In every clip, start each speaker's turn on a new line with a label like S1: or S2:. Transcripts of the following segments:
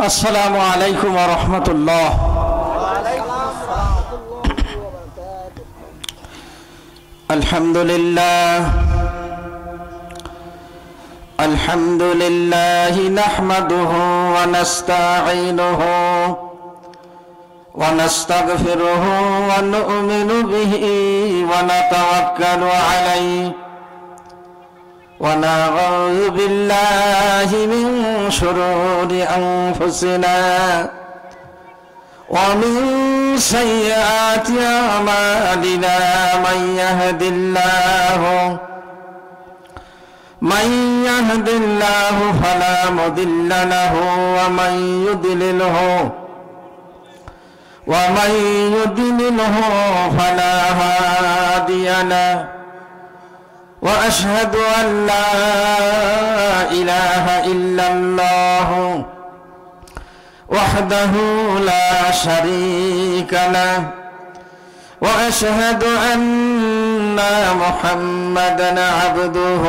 S1: আসসালামু আলাইকুম ওয়া রাহমাতুল্লাহ। আলহামদুলিল্লাহ নাহমাদুহু ওয়া নাস্তাঈনুহু ওয়া নাস্তাগফিরুহু ওয়া নু'মিনু বিহি ওয়া নাতাওয়াক্কালু আলাইহি ونعوذ بالله من شرور أنفسنا ومن سيئات أعمالنا من يهد الله فلا مضل له ومن يضلله فلا هادي له وأشهد أن لا إله إلا الله وحده لا شريك له وأشهد أن محمدا عبده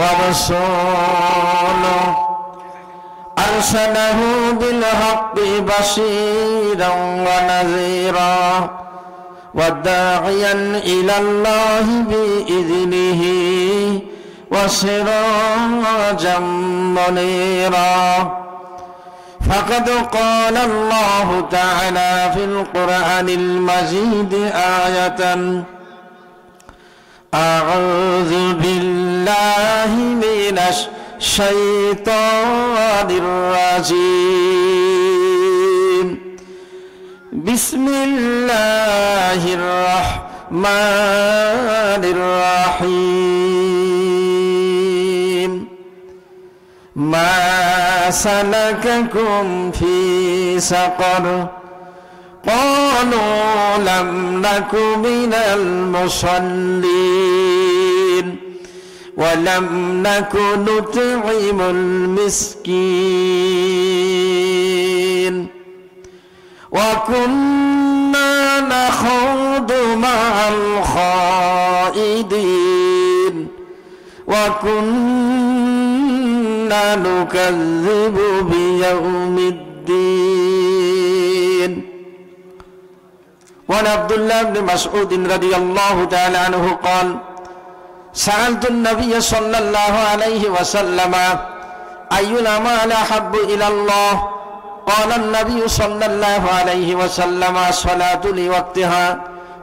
S1: ورسوله أرسله بالحق بشيرا ونذيرا وداعيا إلى الله بإذنه وسراجا منيرا فقد قال الله تعالى في القرآن المجيد آية أعوذ بالله من الشيطان الرجيم بسم الله الرحمن الرحيم ما سلككم في سقر قالوا لم نك من المصلين ولم نك نطعم المسكين وكنا نخوض مع الخائضين وكنا نكذب بيوم الدين. وعن عبد الله بن مسعود رضي الله تعالى عنه قال سألت النبي صلى الله عليه وسلم أي الأعمال أحب إلى الله قال النبي صلى الله عليه وسلم الصلاة لوقتها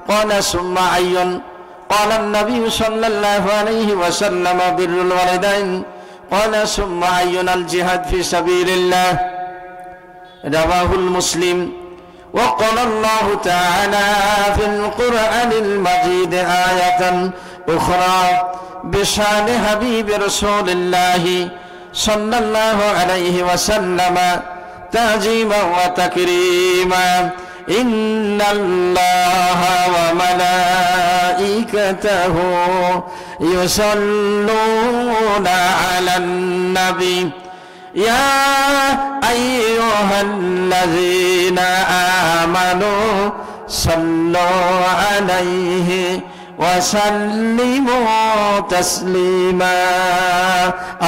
S1: قال ثم أي قال النبي صلى الله عليه وسلم بر الوالدين قال ثم أي الجهاد في سبيل الله رواه المسلم. وقال الله تعالى في القرآن المجيد آية أخرى بشأن حبيب رسول الله صلى الله عليه وسلم تعظيما وتكريما إن الله وملائكته يصلون على النبي يا أيها الذين آمنوا صلوا عليه وسلموا تسليما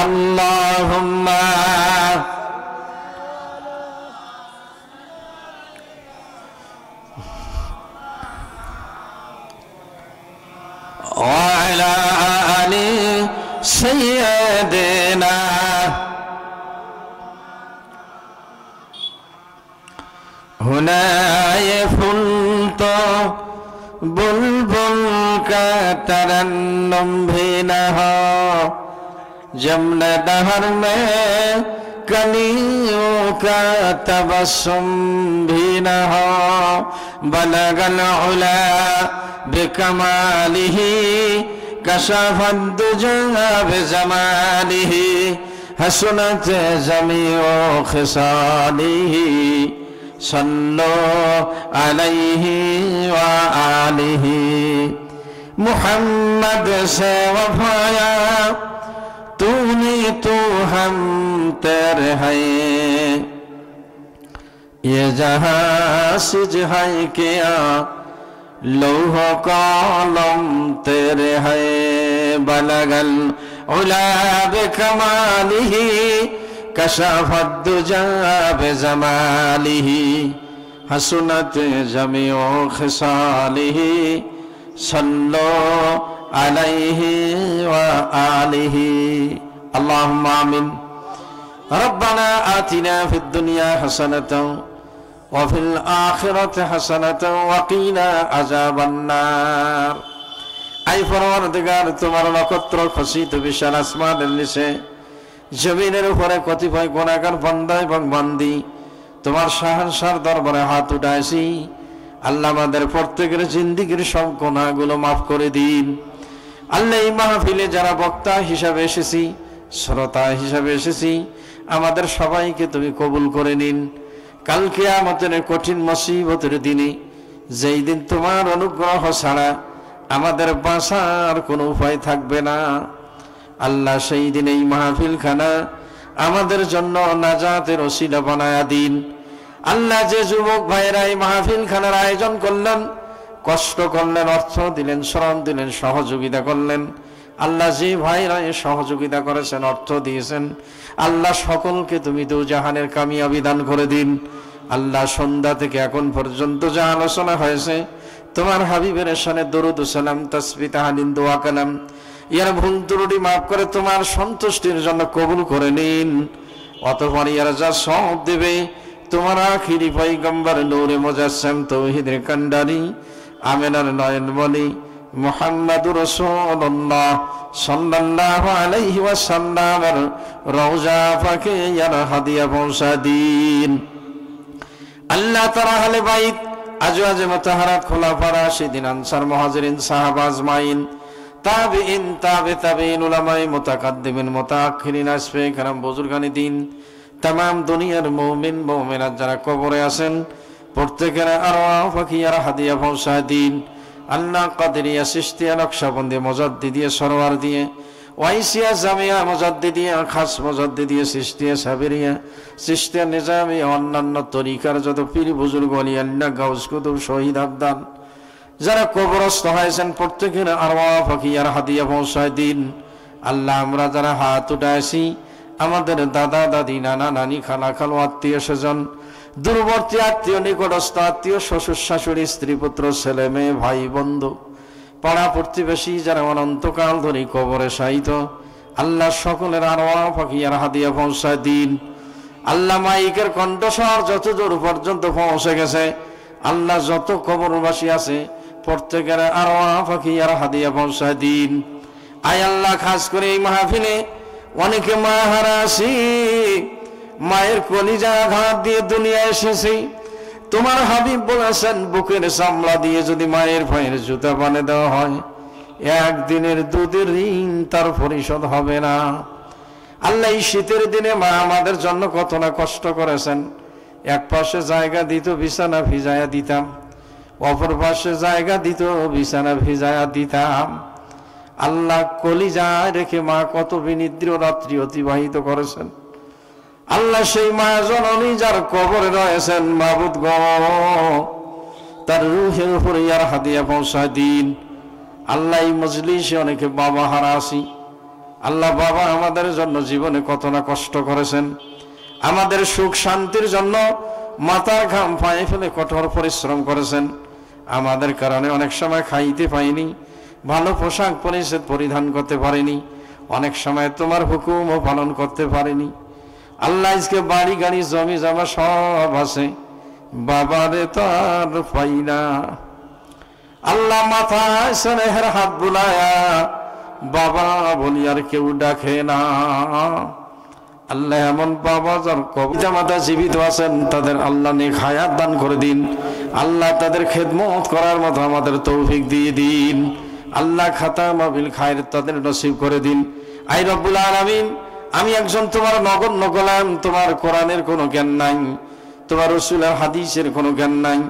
S1: اللهم وعلى آل سيدنا हुनाए फूल तो बुलबुल का तरन्नुम भी न हो जमन दहर में कलियों का तबस्सुम भी न हो बलगल उला बिकमालिही कशफद दुजा बिजमालिही हसनत जमीओ खिसालिही सल्लो अलैहि व आलिहि मुहम्मद से वफाया तूने तो हम तेरे हैं ये जहां सिज है क्या लौह कलम तेरे है बलगल उला बिकमालिही কাশাফাদ দুজা বিজামালিহি হাসুনাত জামিউ খিসালিহি সাল্লু আলাইহি ওয়া আলিহি আল্লাহুম্মা আমিন। রব্বানা আতিনা ফিদ দুনিয়া হাসানাতাও ওয়া ফিল আখিরাতি হাসানাতাও ওয়া কিনা আযাবান নার। আই পরওয়ারদিগার, তোমার নক্ষত্র খচিত বিশাল আসমানের নিচে জমিনের উপরে কতিপয় গুনাহগার বান্দা এবং বান্দি তোমার শাহনশার দরবারে হাত উঠাইছি। আল্লাহ আমাদের প্রত্যেকের জিন্দেগীর সব গুনাহগুলো মাফ করে দিন। আল্লাহ এই মাহফিলে যারা বক্তা হিসাবে এসেছি, শ্রোতা হিসাবে এসেছি, আমাদের সবাইকে তুমি কবুল করে নিন। কাল কিয়ামতের কঠিন মুসিবতের দিনে, যেই দিন তোমার অনুগ্রহ ছাড়া আমাদের বাঁচার কোনো উপায় থাকবে না, আল্লাহ সেই দিন এই মাহফিলখানা আমাদের জন্য নাজাতের ওসিলা বানায়া দিন। আল্লাহ যে যুবক ভাইয়েরা এই মাহফিলখানার আয়োজন করলেন, কষ্ট করলেন, অর্থ দিলেন, শ্রম দিলেন, সহযোগিতা করলেন, আল্লাহ যে ভাইরা সহযোগিতা করেছেন, অর্থ দিয়েছেন, আল্লাহ সকলকে তুমি দোজাহানের কামিয়াবি দান করে দিন। আল্লাহ সন্ধ্যা থেকে এখন পর্যন্ত যা আলোচনা হয়েছে, তোমার হাবিবের শানে দরুদ ও সালাম, তাসবিহ, তাহলিল, দোয়া কালাম, ইয়ার ভুল ত্রুটি মাফ করে তোমার সন্তুষ্টির জন্য কবুল করে নিন। অতঃপর ইয়ার যা সব দেবে তোমার আখিরি পয়গম্বর নূরে মুজাসসাম তৌহিদের কান্ডারি আমেনার নয়নমণি মুহাম্মাদুর রাসূলুল্লাহ সাল্লাল্লাহু আলাইহি ওয়াসাল্লামের রওজা পাকে ইয়ার হাদিয়া পৌঁছা দিন। আল্লাহ তাআলা আহলে বাইত, আজওয়াজে মুতাহহারাত, খুলাফা রাশিদিন, আনসার, মুহাজিরিন, সাহাবা আজমাইন, তাবিঈন, তাবিঈন, উলামায়ে মুতাকাদ্দিমিন, মুতাআখিরিন, আসফে کرام, বুজুর্গানি দিন, तमाम দুনিয়ার মুমিন মুমিনাত যারা কবরে আছেন প্রত্যেকের আরওয়াহ ফাকিয়ার হাদিয়া পৌঁছা দিন। আল্লাহ কাদেরিয়া, চিশতিয়া, নকশবন্দি, মুজাদ্দিদিয়া, সরওয়ার দিয়ে, ওয়াইসিয়া, জামিয়া, মুজাদ্দিদিয়া, খাস মুজাদ্দিদিয়া, চিশতিয়া, সাবেরিয়া, চিশতিয়া, নিজামিয়া, অন্যান্য তরিকার যত পীর বুজুর্গ ওলি আল্লাহ, গাউস, কুতুব, শহীদ, আবদাল যারা কবরস্থ হয়েছেন প্রত্যেকের আরওয়াহ ফাকিয়ার হাদিয়া পৌঁছা দিন। আল্লাহ আমরা যারা হাত উঠাইছি, আমাদের দাদা দাদি, নানা নানি, খালা খালু, আত্মীয় স্বজন, দূরবর্তী আত্মীয়, নিকটস্থ আত্মীয়, শ্বশুর শাশুড়ি, স্ত্রী পুত্র, ছেলে মেয়ে, ভাই বন্ধু, পাড়া প্রতিবেশী যারা অনন্তকাল ধরে কবরে শায়িত, আল্লাহ সকলের আরওয়াহ ফাকিয়ার হাদিয়া পৌঁছা দিন। আল্লাহ মাইকের কণ্ঠস্বর যত দূর পর্যন্ত পৌঁছে গেছে, আল্লাহ যত কবরবাসী আছে প্রত্যেকের আরওয়াহ ফাকিয়ার হাদিয়া পৌঁছা দিন। আয় আল্লাহ, খাস করে এই মাহফিলে অনেকে মা হারাছি, মায়ের কলিজা আঘাত দিয়ে দুনিয়া এসেছি। তোমার হাবিব বলেছেন, বুকের চামড়া দিয়ে যদি মায়ের পায়ের জুতা বানিয়ে দেওয়া হয়, একদিনের দুধের ঋণ তার পরিশোধ হবে না। আল্লাহ এই শীতের দিনে মা আমাদের জন্য কত না কষ্ট করেছেন। এক পাশে জায়গা দিত, বিছানা ভিজায়া দিতাম, অপর পাশে জায়গা দিত, বিছানা ভিজায়া দিতাম। আল্লাহ কলিজায় রেখে মা কত বিনিদ্র রাত্রি অতিবাহিত করেছেন। আল্লাহ সেই মা জননী যার কবরে রয়েছেন, মাবুদ গো তার রূহের উপরে ইয়ার হাদিয়া পৌঁছা দিন। আল্লাহ এই মজলিসে অনেকে বাবা হারা আছি, আল্লাহ বাবা আমাদের জন্য জীবনে কত না কষ্ট করেছেন, আমাদের সুখ শান্তির জন্য মাথার ঘাম পায়ে ফেলে কঠোর পরিশ্রম করেছেন। আমাদের কারণে অনেক সময় খাইতে পাইনি, ভালো পোশাক পরিধান করতে পারিনি, অনেক সময় তোমার হুকুমও পালন করতে পারিনি। আল্লাহ আজকে বাড়ি গাড়ি জমি জমা সব আছে, বাবারে তার পাই না। আল্লাহ মাথায় স্নেহের হাত বুলায়া বাবা বলি আর কেউ ডাকে না। আল্লাহ এমন বাবা যার কবর জীবিত আছেন, তাদের আল্লাহ নেক হায়াত দান করে দিন। আল্লাহ তাদের খেদমত করার মতো আমাদের তৌফিক দিয়ে দিন। আল্লাহ খাতা মাহফিল খায়ের তাদের নসিব করে দিন। আই রব্বুল আলামিন, আমি একজন তোমার নগণ্য গোলাম, তোমার কোরআনের কোনো জ্ঞান নাই, তোমার রাসূলের হাদিসের কোনো জ্ঞান নাই।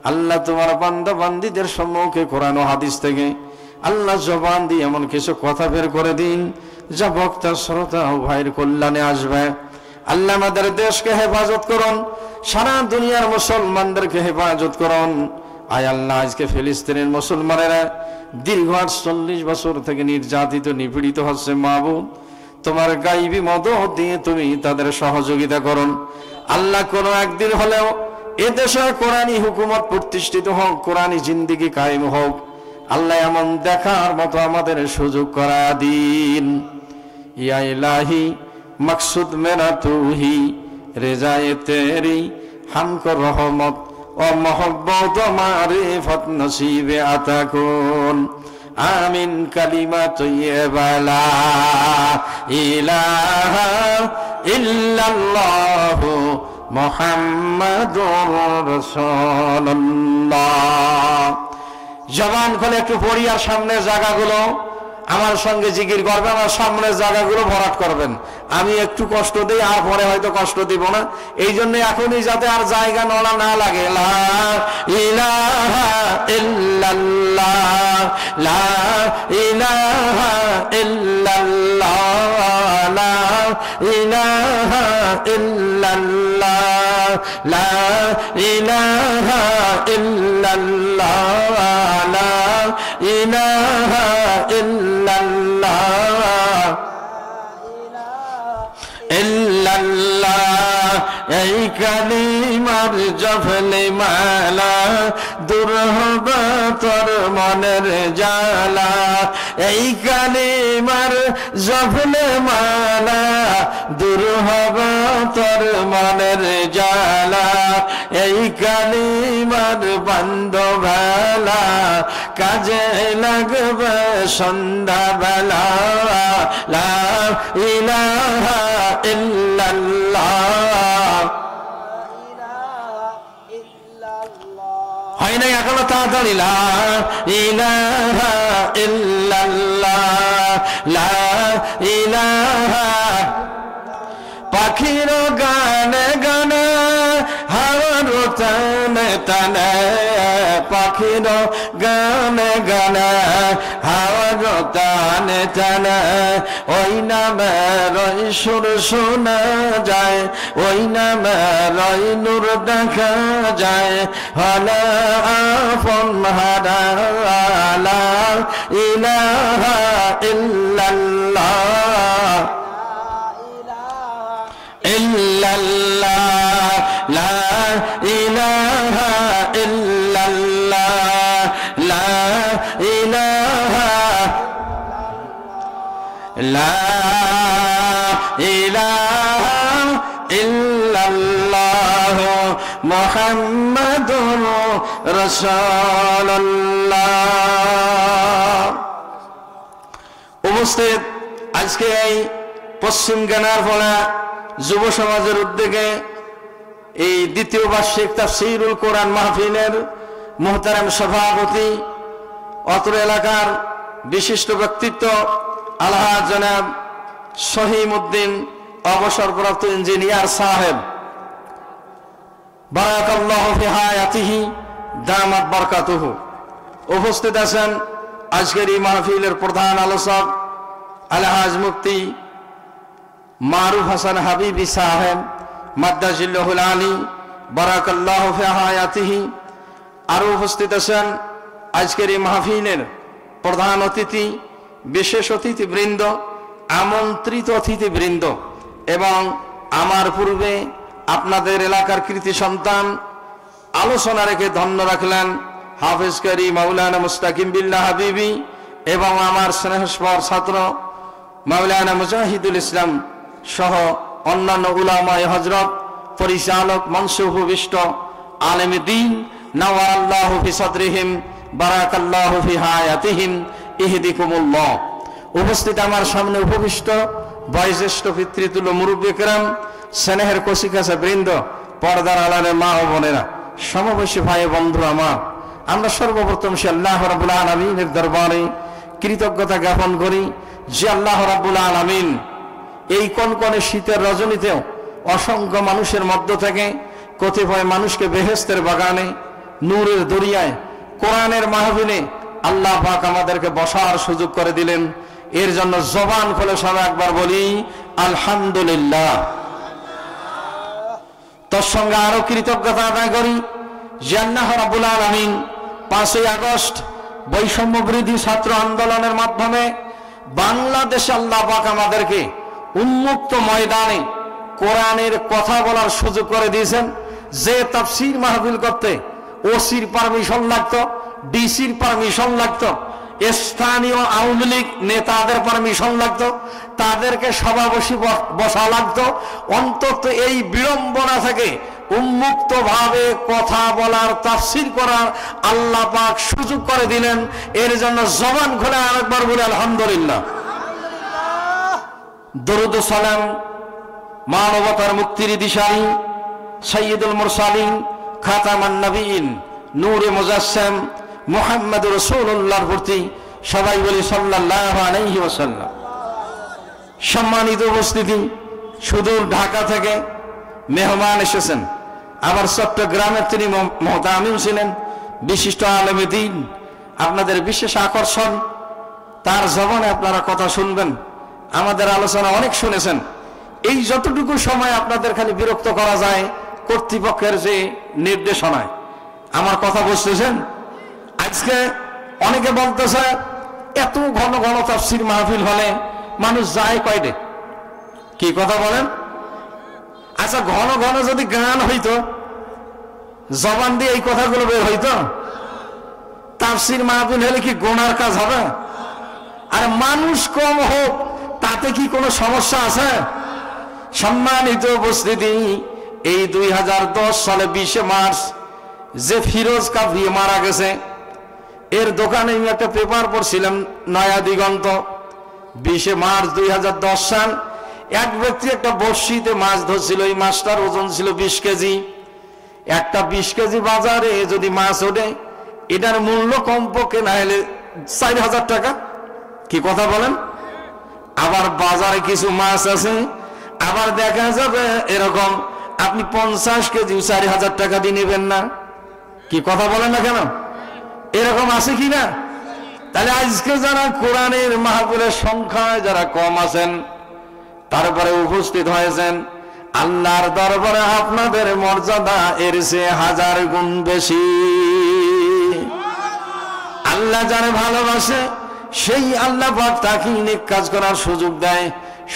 S1: আল্লাহ তোমার বান্দা বান্দীদের সম্মুখে কোরআন ও হাদিস থেকে আল্লাহ জবান দিয়ে এমন কিছু কথা বের করে দিন যা বক্তা শ্রোতা ও ভাইয়ের কল্যাণে আসবে। আল্লাহ আমাদের দেশকে হেফাজত করুন, সারা দুনিয়ার মুসলমানদেরকে হেফাজত করুন। আয় আল্লাহ, আজকে ফিলিস্তিনের মুসলমানেরা দীর্ঘ ৪৮ বছর থেকে নির্যাতিত নিপীড়িত হচ্ছে। মাবুদ, তোমার গাইবী মদত দিয়ে তুমি তাদের সহযোগিতা করুন। আল্লাহ কোন একদিন হলেও এদেশে কোরআনী হুকুমত প্রতিষ্ঠিত হোক, কোরআনী জিন্দেগি কায়েম হোক। আল্লাহ এমন দেখার মতো আমাদের সুযোগ করা দিন। ইয়া ইলাহি মকসুদ মেরা তুহি, রেজায়ে তেরি হামকো রহমত ও মোহব্বত মারিফত নসিবে আতা কুন। আমিন কালিমা তৈয়্যিবা লা ইলাহা ইল্লাল্লাহু মুহাম্মাদুর রাসূলুল্লাহ। জবান খুলে একটু পড়ি আর সামনের জায়গাগুলো আমার সঙ্গে জিকির করবেন, আমার সামনের জায়গাগুলো ভরাট করবেন। আমি একটু কষ্ট দিই আর পরে হয়তো কষ্ট দিব না, এই জন্য এখনই যাতে আর জায়গা নড়া না লাগে। লা ইলাহা ইল্লাল্লাহ, লা ইলাহা ইল্লাল্লাহ, লা ইলাহা ইল্লাল্লাহ, লা ইলাহা ইল্লাল্লাহ, লা ইলাহা ইল্লাল্লাহ, ইল্লাল্লাহ। এই কালিমার জপলে মালা দূর হবে তোর মনের জ্বালা। এই কালিমার জপলে মালা দূর হবে তোর মনের জ্বালা। এই কালিমার বান্ধবেলা কাজে লাগবে সন্ধ্যাবেলা। লা ইলাহা ইল্লাল্লাহ। হয় নাই এখনো তাড়াতাড়ি। লা ইলাহা ইল্লাল্লাহ, লা ইলাহা। পাখির গানে গানে হাওয়ার টানে টানে, পাখির গানে গানে হাওয়ার টানে টানে। ওই নামের সুর শোনা যায়, ওই নামের নূর দেখা যায়। হলা আপন হারা লা ইলাহা ইল্লাল্লাহ, ইল্লাল্লাহ, লা ইলাহা ইল্লাল্লাহ, লা ইলাহা, লা ইলাহা ইল্লাল্লাহ মুহাম্মাদুর রাসূলুল্লাহ। উপস্থিত আজকে এই পশ্চিম গানারপাড়া যুব সমাজের উদ্যোগে এই দ্বিতীয় বার্ষিক তাফসীরুল কোরআন মাহফিলের মুহতারাম সভাপতি, অত্র এলাকার বিশিষ্ট ব্যক্তিত্ব আলহাজ জনাব সহিমউদ্দিন অবসরপ্রাপ্ত ইঞ্জিনিয়ার সাহেব, বারাকাল্লাহু ফি হায়াতিহি দামাত বারকাতুহু। উপস্থিত আছেন আজকের এই মাহফিলের প্রধান আলোচক আলহাজ মুফতি মারুফ হাসান হাবিবি সাহেব মাদ্দাজিল্লাহুল আলী, বারাকাল্লাহু ফি হায়াতিহি। আরো উপস্থিত আছেন আজকের এই মাহফিলের প্রধান অতিথি, বিশেষ অতিথিবৃন্দ, আমন্ত্রিত অতিথিবৃন্দ এবং আমার পূর্বে আপনাদের এলাকার কৃতি সন্তান আলোচনা রেখে ধন্য রাখলেন হাফেজ কারি মাওলানা মুস্তাকিম বিল্লাহ হাবিবি এবং আমার স্নেহস্পর ছাত্র মাওলানা মুজাহিদুল ইসলাম সহ অন্যান্য উলামায়ে হযরত, পরিচালক মঞ্চে উপবিষ্ট আলেমে দ্বীন নাওয়ারাল্লাহু ফি সাদরিহিম বারাকাল্লাহু ফি হায়াতিহিম ইহদিকুমুল্লাহ। উপস্থিত আমার সামনে উপবিষ্ট বয়োজ্যেষ্ঠ পিতৃতুল্য মুরব্বী কেরাম, স্নেহের কচিকাঁচা বৃন্দ, পর্দার আড়ালের মা ও বোনেরা, সমবয়সী ভাই বন্ধু আমার, আমরা সর্বপ্রথম সে আল্লাহ রাব্বুল আলামিনের দরবারে কৃতজ্ঞতা জ্ঞাপন করি যে আল্লাহ রাব্বুল আলামিন এই কনকনে শীতের রজনীতেও অসংখ্য মানুষের মধ্য থেকে কতিপয় মানুষকে বেহেশতের বাগানে, নূরের দরিয়ায়, কোরআনের মাহফিলে আল্লাহ পাক আমাদেরকে বসার সুযোগ করে দিলেন। এর জন্য জবান খুলে সবাই একবার বলি আলহামদুলিল্লাহ। তার সঙ্গে আরো কৃতজ্ঞতা আদায় করি যে আল্লাহ রাব্বুল আলামিন 5ই আগস্ট বৈষম্য বিরোধী ছাত্র আন্দোলনের মাধ্যমে বাংলাদেশে আল্লাহ পাক আমাদেরকে উন্মুক্ত ময়দানে কোরআনের কথা বলার সুযোগ করে দিয়েছেন। যে তাফসীর মাহফিল করতে ওসির পারমিশন লাগতো, ডিসির পারমিশন লাগতো, স্থানীয় আওয়ামী লীগ নেতাদের পারমিশন লাগতো, তাদেরকে সভাপতি বসা লাগতো, অন্তত এই বিড়ম্বনা থেকে উন্মুক্ত ভাবে কথা বলার তাফসীর করার আল্লাহ পাক সুযোগ করে দিলেন। এর জন্য জবান খুলে আরেকবার বলে আলহামদুলিল্লাহ। দরুদ ও সালাম মানবতার মুক্তির দিশারি সাইয়্যিদুল মুরসালিন খাতামান নবীন নূরে মুজাসসাম মুহাম্মদুর রাসূলুল্লাহর প্রতি সবাই বলি সাল্লাল্লাহু আলাইহি ওয়াসাল্লাম। সম্মানিত উপস্থিতি, সুদূর ঢাকা থেকে মেহমান এসেছেন। আবার চট্টগ্রামের তিনি মুহতামিম ছিলেন, বিশিষ্ট আলেমে দ্বীন। আপনাদের বিশেষ আকর্ষণ তার জবানে আপনারা কথা শুনবেন। আমাদের আলোচনা অনেক শুনেছেন। এই যতটুকু সময় আপনাদের খালি বিরক্ত করা যায় কর্তৃপক্ষের যে নির্দেশনায়, আমার কথা বুঝতেছেন? আজকে অনেকে বলতেছে এত ঘন ঘন তাফসীর মাহফিল হলে মানুষ যায় কয়টে? কি কথা বলেন? আচ্ছা, ঘন ঘন যদি গান হইতো, জবান দিয়ে এই কথাগুলো বের হইতো, তাফসীর মাহফিল হলে কি গোনার কাজ হবে? আর মানুষ কম হোক তাতে কি কোনো সমস্যা আছে? সম্মানিত উপস্থিতি, এই 2010 সালে 20 মার্চ যে ফিরোজ কাফি মারা গেছে, এর দোকানে আমি একটা পেপার পড়ছিলাম, নয়া দিগন্ত। 20 মার্চ 2010 সাল এক ব্যক্তি একটা বড়শিতে মাছ ধরছিল। এই মাছটার ওজন ছিল 20 কেজি। একটা 20 কেজি বাজারে যদি মাছ ওঠে, এটার মূল্য কমপক্ষে না হলে 4000 টাকা। কি কথা বলেন? আবার বাজারে কিছু মাছ আছে, আবার দেখা যাবে এরকম আপনি 50 কেজি 4000 টাকা দিয়ে নেবেন না। কি কথা বলেন না কেন? এরকম আছে কি না? তাহলে আজকে যারা কোরআনের মাহফিলের সংখ্যায় যারা কম আছেন, তারপরে উপস্থিত হয়েছেন, আল্লাহর দরবারে আপনাদের মর্যাদা এর চেয়ে 1000 গুণ বেশি। আল্লাহ যারা ভালোবাসে সেই আল্লাহ পাক তাকে নেক কাজ করার সুযোগ দেয়।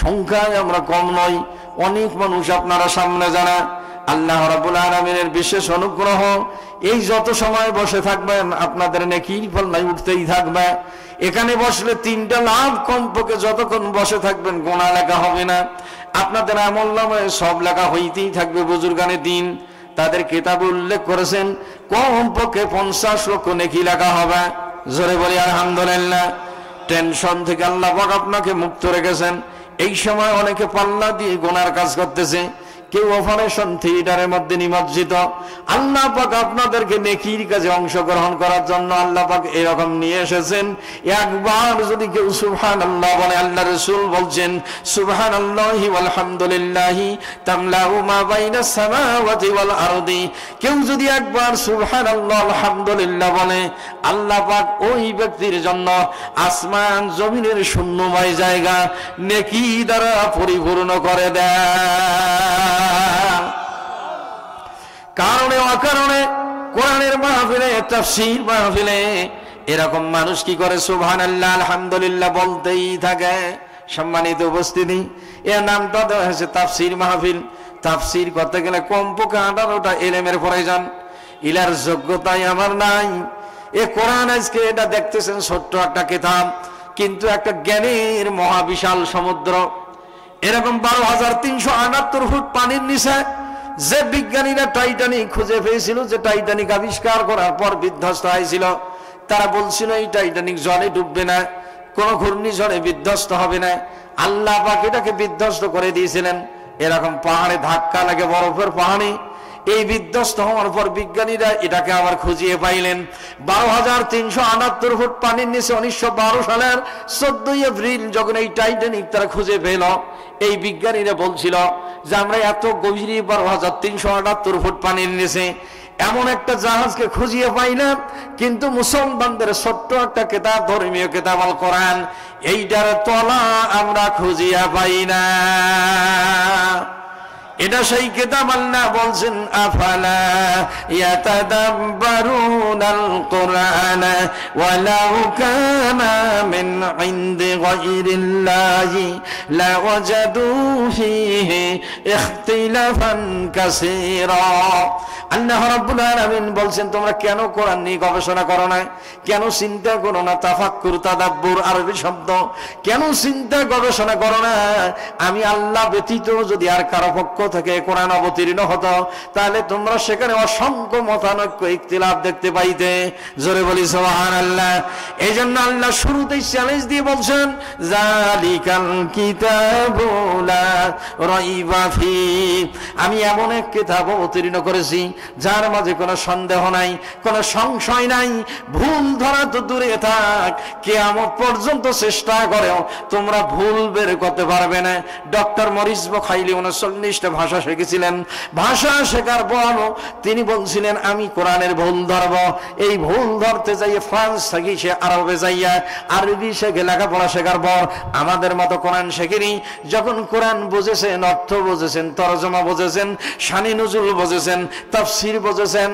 S1: সংখ্যায় আমরা কম নই, অনেক মানুষ আপনারা সামনে জানা। আল্লাহ রাব্বুল আলামিনের বিশেষ অনুগ্রহ, এই যত সময় বসে থাকবেন আপনাদের নেকির ফল নাই উঠতেই থাকবে। এখানে বসলে 3টা লাভ কমপক্ষে, যতক্ষণ বসে থাকবেন গোনা লেখা হবে না, আপনাদের আমলনামায় সব লেখা হইতেই থাকবে। বুজুর্গানে দিন তাদের কিতাবে উল্লেখ করেছেন কমপক্ষে 50 লক্ষ নেকি লেখা হবে। জোরে বলি আলহামদুলিল্লাহ। টেনশন থেকে আল্লাহ পাক আপনাকে মুক্ত রেখেছেন। এই সময় অনেকে পাল্লা দিয়ে গোনার কাজ করতেছে, কেউ অপারেশন থিয়েটারের মধ্যে নিমজ্জিত। আল্লাহ পাক আপনাদেরকে নেকির কাজে অংশগ্রহণ করার জন্য আল্লাহ পাক এরকম নিয়ে এসেছেন। একবার যদি কেউ সুবহানাল্লাহ বলে, আল্লাহ রাসূল বলছেন সুবহানাল্লাহি ওয়াল হামদুলিল্লাহি তামলাউ মা বাইনাস সামাওয়াতি ওয়াল আরদি, কেউ যদি একবার সুবহানাল্লাহ আলহামদুলিল্লাহ বলে, আল্লাহ পাক ওই ব্যক্তির জন্য আসমান জমিনের শূন্যময় জায়গা নেকি দ্বারা পরিপূর্ণ করে দেয়। কারণে অকারণে কোরআনের মাহফিলে, তাফসীর মাহফিলে এরকম মানুষ কি করে? সুবহানাল্লাহ আলহামদুলিল্লাহ বলতেই থাকে। সম্মানিত উপস্থিতি, এর নামটা দেওয়া হয়েছে তাফসীর মাহফিল। তাফসীর করতে গেলে কমপক্ষে 18টা ইলমের প্রয়োজন। ইলার যোগ্যতাই আমার নাই। এ কোরআন আজকে এটা দেখতেছেন ছোট্ট একটা কিতাব, কিন্তু একটা জ্ঞানের মহাবিশাল সমুদ্র। এরকম 12,378 ফুট পানির নিচে যে বিজ্ঞানীরা টাইটানিক খুঁজে পেয়েছিল, যে টাইটানিক আবিষ্কার করার পর বিধ্বস্ত হয়েছিল, তারা বলছিল এই টাইটানিক জলে ডুববে না, কোন ঘূর্ণিঝড়ে বিধ্বস্ত হবে না। আল্লাহ পাক এটাকে বিধ্বস্ত করে দিয়েছিলেন। এরকম পাহাড়ে ধাক্কা লাগে, বরফের পাহাড়ে, এই বিধ্বস্ত হওয়ার পর বিজ্ঞানীরা এটাকে আবার খুঁজিয়ে পাইলেন। 12,378 ফুট পানির নিচে 1912 সালের 14 এপ্রিল যখন এই টাইটানিক তারা খুঁজে পেল, এই বিজ্ঞানীরা বলছিল যে আমরা এত গভীরে 12,378 ফুট পানির নিচে এমন একটা জাহাজকে খুঁজিয়ে পাইলাম, কিন্তু মুসলমানদের ছোট্ট একটা কিতাব, ধর্মীয় কিতাব আল কোরআন, এইটার তলা আমরা খুঁজিয়া পাই না। এটা সেই কিতাব আল্লাহ বলছেন আফালা ইয়াতাদাব্বারুনাল কুরআন ওয়ালাউ কানা মিন ইনদি গায়রিল্লাহি লাওয়াজাদু ফীহি ইখতিলাফান কাসীরা। আল্লাহ রাব্বুল আলামিন বলছেন তোমরা কেন কোরআন নিয়ে গবেষণা করো না, কেন চিন্তা করো না? তাফাক্কুর তাদাব্বুর আরবি শব্দ। কেন চিন্তা গবেষণা করো না? আমি আল্লাহ ব্যতীত যদি আর কারো পক্ষ থেকে কোরআন অবতীর্ণ হতো তাহলে তোমরা সেখানে অসংখ্য মতানৈক্য ইখতিলাফ দেখতে পাইতে। জোরে বলি সুবহানাল্লাহ। এই জন্য আল্লাহ শুরুতেই চ্যালেঞ্জ দিয়ে বলছেন যালিকাল কিতাবু লা রাইবা ফি, আমি এমন এক কিতাব অবতীর্ণ করেছি যার মাঝে কোনো সন্দেহ নাই, কোনো সংশয় নাই। ভুল ধরা তো দূরে থাক, কিয়ামত পর্যন্ত চেষ্টা করেও তোমরা ভুল বের করতে পারবে না। ডক্টর মরিস বখাইলি 39টা ভাষা শিখেছিলেন। ভাষা শেখার পর তিনি বলছিলেন আমি কোরআনের ভুল ধরব। এই ভুল ধরতে যাইয়ে ফ্রান্স থেকে সে আরবে যাইয়া আরবি শেখে, লেখাপড়া শেখার পর আমাদের মতো কোরআন শেখেনি। যখন কোরআন বুঝেছেন, অর্থ বুঝেছেন, তরজমা বুঝেছেন, শানি নজরুল বুঝেছেন, তাফসীর বুঝেছেন,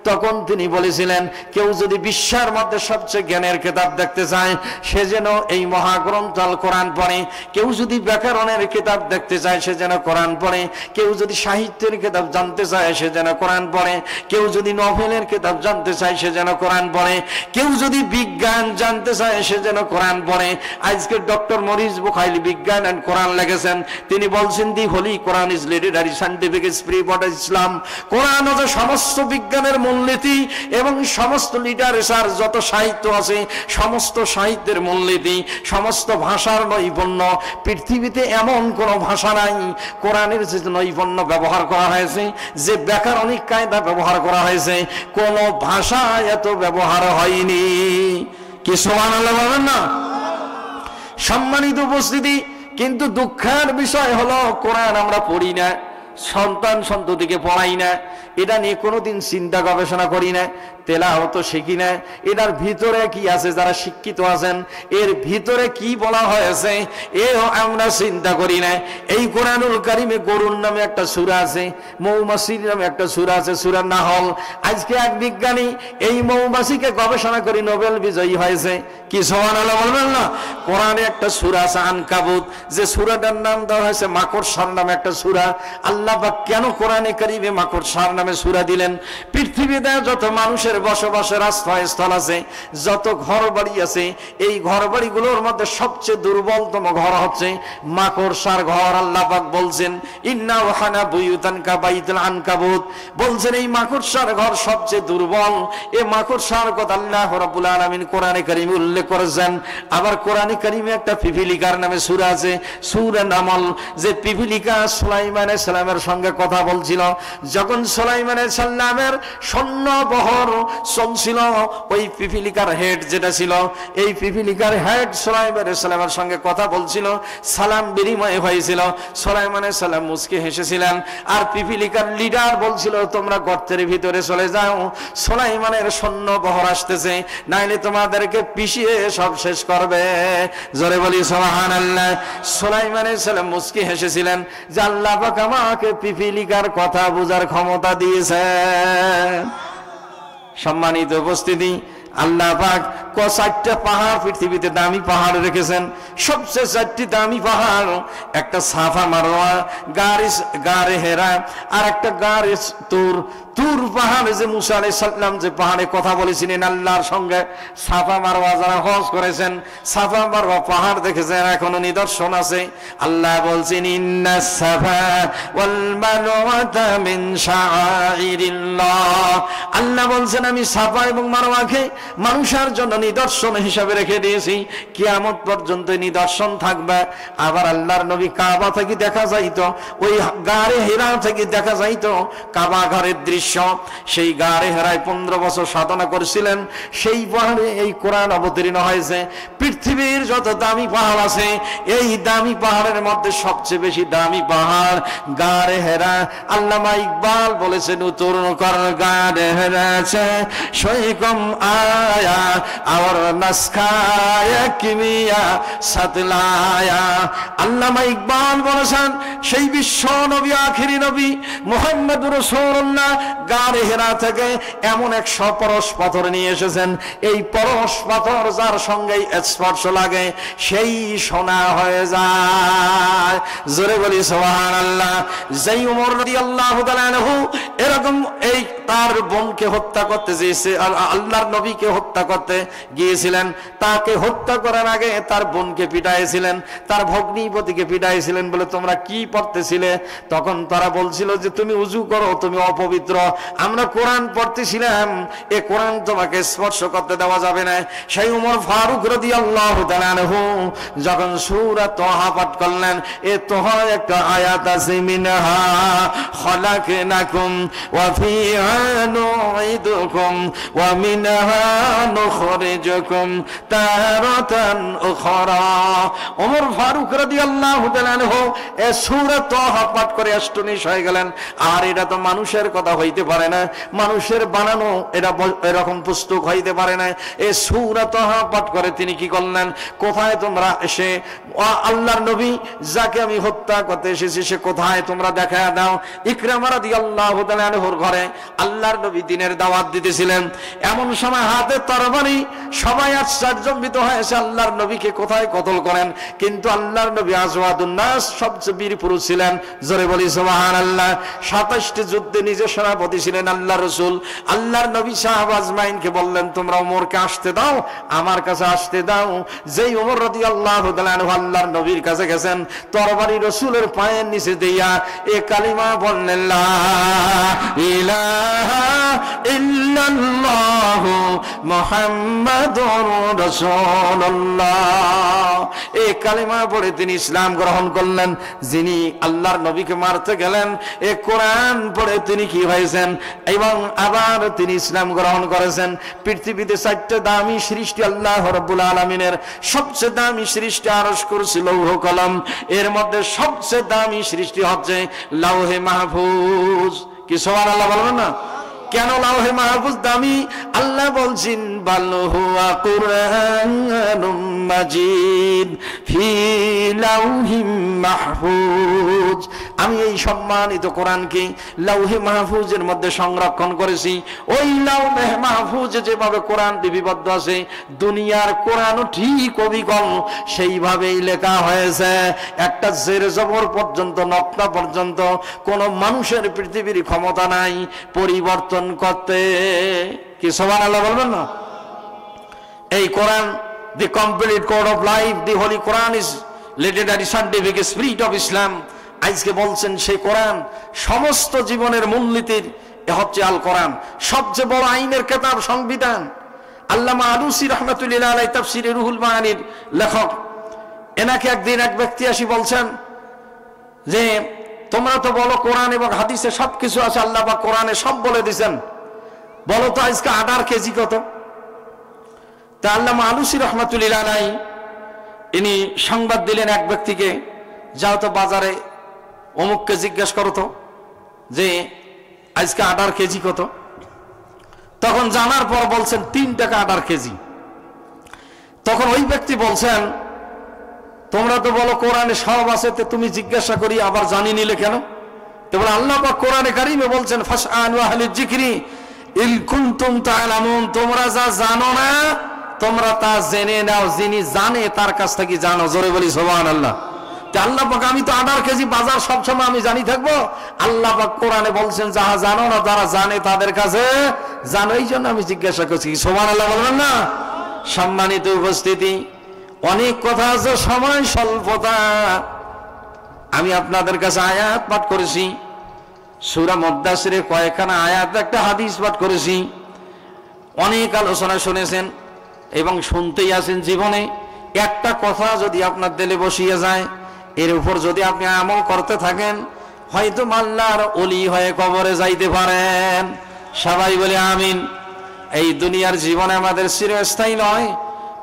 S1: তখন তিনি বলেছিলেন কেউ যদি বিশ্বের মধ্যে সবচেয়ে জ্ঞানের কিতাব দেখতে চায় সে যেন এই মহাগ্রন্থ আল কোরআন পড়ে। কেউ যদি ব্যাকরণের কিতাব দেখতে চায় সে যেন কোরআন পড়ে। কেউ যদি সাহিত্যের কিতাব জানতে চায় সে যেন কোরআন পড়ে। কেউ যদি নভেলের কিতাব জানতে চায় সে যেন কোরআন পড়ে। কেউ যদি বিজ্ঞান জানতে চায় সে যেন কোরআন পড়ে। আজকে ডক্টর মরিস বুখাইলি বিজ্ঞান এন্ড কোরআন লিখেছেন। তিনি বলছেন the holy Quran is literally scientific spirit of Islam. Quran হচ্ছে সমস্ত বিজ্ঞানের মূলনীতি এবং সমস্ত লিটারেচার যত সাহিত্য আছে সমস্ত সাহিত্যের মূলনীতি, সমস্ত ভাষার নৈপুণ্য। পৃথিবীতে এমন কোনো ভাষা নাই কোরআনের যে নৈপুণ্য ব্যবহার করা হয়েছে, যে ব্যাকরণিক কায়দা ব্যবহার করা হয়েছে, কোন ভাষা এত ব্যবহার হয়নি। কি সুবহানাল্লাহ বলেন না? সম্মানিত উপস্থিতি, কিন্তু দুঃখের বিষয় হলো কোরআন আমরা পড়ি না, সন্তান সন্ততিকে পড়াই না, এটা নিয়ে কোনোদিন চিন্তা গবেষণা করি না, তেলাওয়াত শিখি না। এটার ভিতরে কি আছে, যারা শিক্ষিত আছেন এর ভিতরে কি বলা হয়েছে এও আমরা চিন্তা করি না। এই কোরআনুল কারিমে গরুর নামে একটা সূরা আছে, মৌমাছির নামে একটা সূরা আছে, সূরা নাহল। আজকে এক বিজ্ঞানী এই মৌমাছিকে গবেষণা করে নোবেল বিজয়ী হয়েছে। কি সুবহানাল্লাহ বলবেন না? কোরআনে একটা সূরা আছে আনকাবুত, যে সূরাটার নাম দেওয়া হয়েছে মাকড়সার নামে একটা সূরা। আল্লাহ পাক কেন কোরআনে কারিমে মাকড়সার নামে সূরা দিলেন? পৃথিবীতে যত মানুষের বসবাসের আশ্রয়স্থল আছে, যত ঘর বাড়ি আছে, এই ঘর বাড়িগুলোর মধ্যে সবচেয়ে দুর্বলতম ঘর হচ্ছে মাকড়সার ঘর। আল্লাহ পাক বলছেন ইন্না ওয়াহানা বুয়ুতান কাবাইতুল আনকাবুত, বলছেন এই মাকড়সার ঘর সবচেয়ে দুর্বল। এই মাকড়সার কথা আল্লাহ রাব্বুল আলামিন কোরআনে কারিমে উল্লেখ করেছেন। আবার কোরআনে কারিমে একটা পিপিলিকার নামে সূরা আছে, সূরা নামল, যে পিপিলিকা সুলাইমান আলাইহিস সালামের সঙ্গে কথা বলছিল। যখন সুলাইমান আলাইহিস সালামের সৈন্য বহর চলছিল, ওই পিপিলিকার হেড যেটা ছিল, এই পিপিলিকার হেড সুলাইমান আলাইহিস সালামের সঙ্গে কথা বলছিল, সালাম বিনিময় হয়েছিল। সুলাইমান আলাইহিস সালাম মুস্কি হেসেছিলেন, আর পিপিলিকার লিডার বলছিল তোমরা গর্তের ভিতরে চলে যাও, সুলাইমানের সৈন্য বহর আসতেছে, নাইলে তোমাদেরকে পিষিয়ে সব শেষ করবে। জোরে বলি সুবহানাল্লাহ। সুলাইমান আলাইহিস সালাম মুস্কি হেসেছিলেন যে আল্লাহ পাক আমাকে পিপিলিকার কথা বোঝার ক্ষমতা দিয়েছেন। সম্মানিত উপস্থিতি, আল্লাহ পাক 4টা পাহাড় পৃথিবীতে দামি পাহাড় রেখেছেন। সবচেয়ে 4টি দামি পাহাড়, একটা সাফা মারওয়া, গারে হেরা, আর একটা গারে তুর। তুর পাহাড়ে যে মুসা আলাইহিস সালাম যে পাহাড়ে কথা বলেছিলেন আল্লাহর সঙ্গে, সাফা মারওয়া যারা হজ করেছেন সাফা মারওয়া পাহাড় দেখেছেন, এখনো নিদর্শন আছে। আল্লাহ বলছেন ইন্নাস সাফা ওয়াল মারওয়াতা মিন শাআইরিল্লাহ। আল্লাহ বলছেন আমি সাফা এবং মারওয়াকে মানুষের জন্য নিদর্শন হিসাবে রেখে দিয়েছি, কিয়ামত পর্যন্ত নিদর্শন থাকবে। আবার আল্লাহর নবী কাবা থেকে দেখা যাইতো, ওই গারে হেরা থেকে দেখা যাইতো কাবা ঘরের দৃশ্য। সেই গারে হেরায় 15 বছর সাধনা করেছিলেন, সেই পাহাড়ে এই কোরআন অবতীর্ণ হয়েছে। পৃথিবীর যত দামি পাহাড় আছে, এই দামি পাহাড়ের মধ্যে সবচেয়ে বেশি দামি পাহাড় গারে হেরা। আল্লামা ইকবাল বলেছেন উত্তর কর গারে হেরা আছে সৈকম लाया और नस्खाया किमिया सतलाया। আল্লামা ইকবাল বলেছেন সেই বিশ্ব নবী আখিরি নবী মুহাম্মদুর রাসূলুল্লাহ গারে হেরা থেকে এমন এক পরশ পাথর নিয়ে এসেছেন, এই পরশ পাথর যার সঙ্গে স্পর্শ লাগে সেই সোনা হয়ে যায়। জোরে বলি সুবহানাল্লাহ। যেই ওমর রাদিয়াল্লাহু তাআলা আনহু এরকম এই তার বোনকে হত্যা করতে চেয়েছে, আল্লাহর নবীকে হত্যা করতে গিয়েছিলেন, তাকে হত্যা করার আগে তার বোনকে পিটাইছিলেন, তার ভগ্নিপতিকে পিটাইছিলেন বলে তোমরা কি পড়তেছিলে? তখন তারা বলছিল যে তুমি উজু করো, তুমি অপবিত্র, আমরা কোরআন পড়তেছিলাম, এ কোরআন তোমাকে স্পর্শ করতে দেওয়া যাবে না। সেই উমর ফারুক রাদিয়াল্লাহু তাআলা আনহু যখন সূরা তাহা পাঠ করলেন, এ তাহা একটা আয়াত আছে, মিনহা খালাকনাকুম ওয়া ফিহা নুঈদুকুম ওয়া মিনহা নুখরিজুকুম তারাতান উখরা। ওমর ফারুক রাদিয়াল্লাহু তাআলা আনহু এ সূরা তাহা পাঠ করে অ্যাস্টনিশ হয়ে গেলেন। আর এটা তো মানুষের কথা হইতে পারে না, মানুষের বানানো এটা এরকম পুস্তক হইতে পারে না। এই সূরা তাহা পাঠ করে তিনি কি করলেন, কোথায় তোমরা এসে আল্লাহর নবী যাকে আমি হত্যা করতে এসেছি সে কোথায় তোমরা দেখা দাও। ইকরামা রাদিয়াল্লাহু তাআলা আনহুর ঘরে আল্লাহর নবী দিনের দাওয়াত দিতেছিলেন, এমন সময় হাতে তরবারি, সবাই আশ্চর্যজনবিত হয়েছে আল্লাহর নবীকে কোথায় কতল করেন। কিন্তু আল্লাহর নবী আজওয়াদুন নাস, সবচেয়ে বীর পুরুষ ছিলেন। জোরে বলি সুবহানাল্লাহ। 27টি যুদ্ধে নিজে সেনাপতি ছিলেন আল্লাহর রাসূল। আল্লাহর নবী সাহাবা আজমাইনকে বললেন তোমরা ওমরকে আসতে দাও, আমার কাছে আসতে দাও। যেই ওমর রাদিয়াল্লাহু তাআলা আনহু আল্লাহর নবীর কাছে গেছেন, তরবারি রাসূলের পায়ের নিচে দিয়া এ কালিমা বললেন, লা ইলাহা ইল্লাল্লাহু মুহাম্মাদুর রাসূলুল্লাহ। এই কালিমা পড়ে তিনি ইসলাম গ্রহণ করলেন। যিনি আল্লাহর নবীকে মারতে গেলেন, এ কোরআন পড়ে তিনি কি হয়েছেন এবং আবার তিনি ইসলাম গ্রহণ করেছেন। পৃথিবীতে 4টা দামি সৃষ্টি আল্লাহ রাব্বুল আলামিনের, সবচেয়ে দামি সৃষ্টি আরশ কুরসি লৌহ কলম, এর মধ্যে সবচেয়ে দামি সৃষ্টি হচ্ছে লাউহে মাহফুজ। কি সুবহানাল্লাহ বলবেন না? কেন লাউহে মাহফুজ দামি? আল্লাহ বলছেন বাল হুয়া কুরআনুম মাজিদ ফি লাউহিম মাহফুজ। আমি এই সম্মানিত কোরআনকে লাউহে মাহফুজের মধ্যে সংরক্ষণ করেছি। ওই লাউহে মাহফুজে যেভাবে কোরআন লিপিবদ্ধ আছে, দুনিয়ার কোরআনও ঠিক অবিকল সেইভাবেই লেখা হয়েছে। একটা জের জবর পর্যন্ত, নকতা পর্যন্ত কোন মানুষের পৃথিবীর ক্ষমতা নাই পরিবর্তন করতে। কি সুবহানাল্লাহ বলবেন না? এই কোরআন, the complete code of life, the holy Quran is literary scientific spirit of Islam। আজকে বলছেন সেই কোরআন সমস্ত জীবনের মূলনীতির হচ্ছে আল কোরআন, সবচেয়ে বড় আইনের কিতাব, সংবিধান। আল্লামা আলুসি রাহমাতুল্লাহ আলাইহি তাফসীরে রুহুল মাআনির লেখক, এনাকে একদিন এক ব্যক্তি আসি বলছেন যে তোমরা তো বলো কোরআন এবং হাদিসে সবকিছু আছে, আল্লাহ পাক কোরআনে সব বলে দিয়েছেন, বলো তো আজকে আটার কেজি কত? তা আল্লামা আলুসি রাহমাতুল্লাহ আলাইহি ইনি সংবাদ দিলেন এক ব্যক্তিকে, যাও তো বাজারে অমুককে জিজ্ঞেস করো তো যে আজকে আটার কেজি কত। তখন জানার পর বলছেন 3 টাকা আটার কেজি। তখন ওই ব্যক্তি বলছেন তোমরা তো বলো কোরআনে সব আছে, তো তুমি জিজ্ঞাসা করি আবার জানি নিলে কেন? তো বলে আল্লাহ পাক কোরআনে কারিমে বলছেন ফাসআলু আহলিয যিকরি ইন কুনতুম তা'লামুন, তোমরা যা জানো না তোমরা তা জেনে নাও, যিনি জানে তার কাছ থেকে জানো। জোরে বলি সুবহানাল্লাহ। আল্লাহ পাক, আমি তো আটার কেজি বাজার সবসময় আমি জানি থাকবো? আল্লাহ পাক কোরআনে বলছেন যাহা জানো না, যারা জানে তাদের কাছে জানো, এই জন্য আমি জিজ্ঞাসা করছি। সুবহানাল্লাহ বলবেন না? সম্মানিত উপস্থিতি, অনেক কথা আছে, সময় স্বল্পতা। আমি আপনাদের কাছে আয়াত পাঠ করেছি, সূরা মুদ্দাসিরে কয়েকখানা আয়াত, একটা হাদিস পাঠ করেছি। অনেক আলোচনা শুনেছেন এবং শুনতেই আছেন। জীবনে একটা কথা যদি আপনার দিলে বসিয়ে যায়, এর উপর যদি আপনি আমল করতে থাকেন, হয়তো আল্লাহর ওলি হয়ে কবরে যাইতে পারেন। সবাই বলে আমিন। এই দুনিয়ার জীবনে আমাদের চিরস্থায়ী নয়,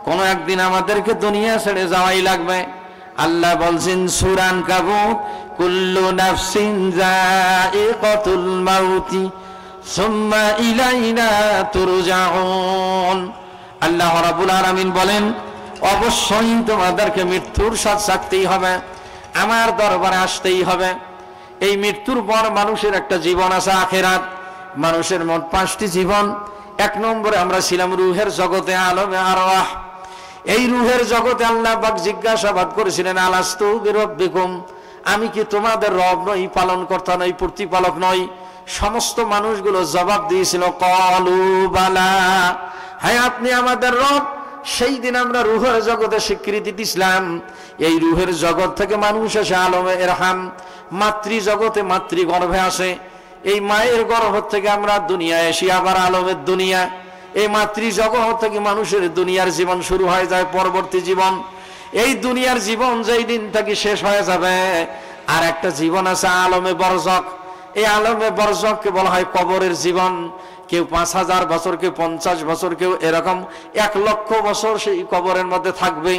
S1: কোনো একদিন আমাদেরকে দুনিয়া ছেড়ে যাওয়াই লাগবে। আল্লাহ বলছেন সূরা আনকাবুত, কুল্লু নাফসিন যায়িকাতুল মাউতি সুম্মা ইলাইনা তুরজাউন। আল্লাহ রাব্বুল আলামিন বলেন, অবশ্যই তোমাদেরকে মৃত্যুর স্বাদ চাখতেই হবে, আমার দরবারে আসতেই হবে। এই মৃত্যুর পর মানুষের একটা জীবন আছে আখিরাত। মানুষের মোট 5টি জীবন। 1 নম্বরে আমরা ছিলাম রূহের জগতে, আলমে আরওয়াহ। এই রূহের জগতে আল্লাহ পাক জিজ্ঞাসাবাদ করেছিলেন, আলাস্তু বিরব্বিকুম, আমি কি তোমাদের রব নই, পালনকর্তা নই, প্রতিপালক নই? সমস্ত মানুষগুলো জবাব দিয়েছিল, ক্বালু বালা, হ্যাঁ আপনি আমাদের রব। সেই দিন আমরা রূহের জগতে স্বীকৃতি দিছিলাম। এই রূহের জগৎ থেকে মানুষ আসে আলমে ইরহাম, মাতৃ জগতে, মাতৃগর্ভে আসে। এই মায়ের গর্ভ থেকে আমরা দুনিয়ায় এসি, আবার আলমের দুনিয়া। এই মাতৃ জগৎ থেকে মানুষের দুনিয়ার জীবন শুরু হয়ে যায়, পরবর্তী জীবন। এই দুনিয়ার জীবন যেই দিন থেকে শেষ হয়ে যাবে, আর একটা জীবন আছে আলমে বরজক। এই আলমে বরজককে বলা হয় কবরের জীবন। কেউ 5000 বছর, কেউ 50 বছর, কেউ এরকম 1 লক্ষ বছর সেই কবরের মধ্যে থাকবে,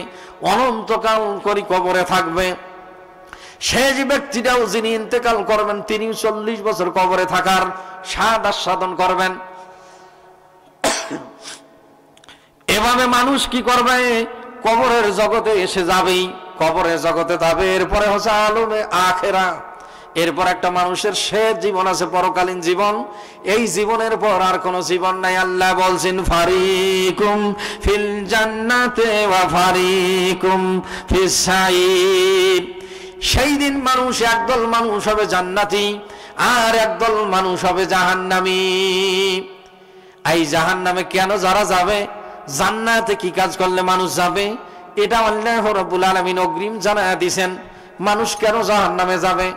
S1: অনন্তকাল করে কবরে থাকবে। সেই যে ব্যক্তিটাও যিনি ইন্তেকাল করবেন, তিনি 40 বছর কবরে থাকার স্বাদ আস্বাদন করবেন। এভাবে মানুষ কি করবে? কবরের জগতে এসে যাবেই, কবরের জগতে যাবে। এরপরে হচ্ছে আলমে আখেরা। এরপর একটা মানুষের শেষ জীবন আছে, পরকালীন জীবন। এই জীবনের পর আর কোনো জীবন নাই। আল্লাহ বলছেন, ফারিকুম ফিল জান্নাতে ওয়া ফারিকুম ফিস সাঈর। সেই দিন মানুষ, একদল মানুষ হবে জান্নাতি, আর একদল মানুষ হবে জাহান্নামী। এই জাহান্নামে কেন যারা যাবে, জান্নাতে কি কাজ করলে মানুষ যাবে, এটা আল্লাহ রাব্বুল আলামিন অগ্রিম জানায়া দিয়েছেন। মানুষ কেন জাহান্নামে যাবে,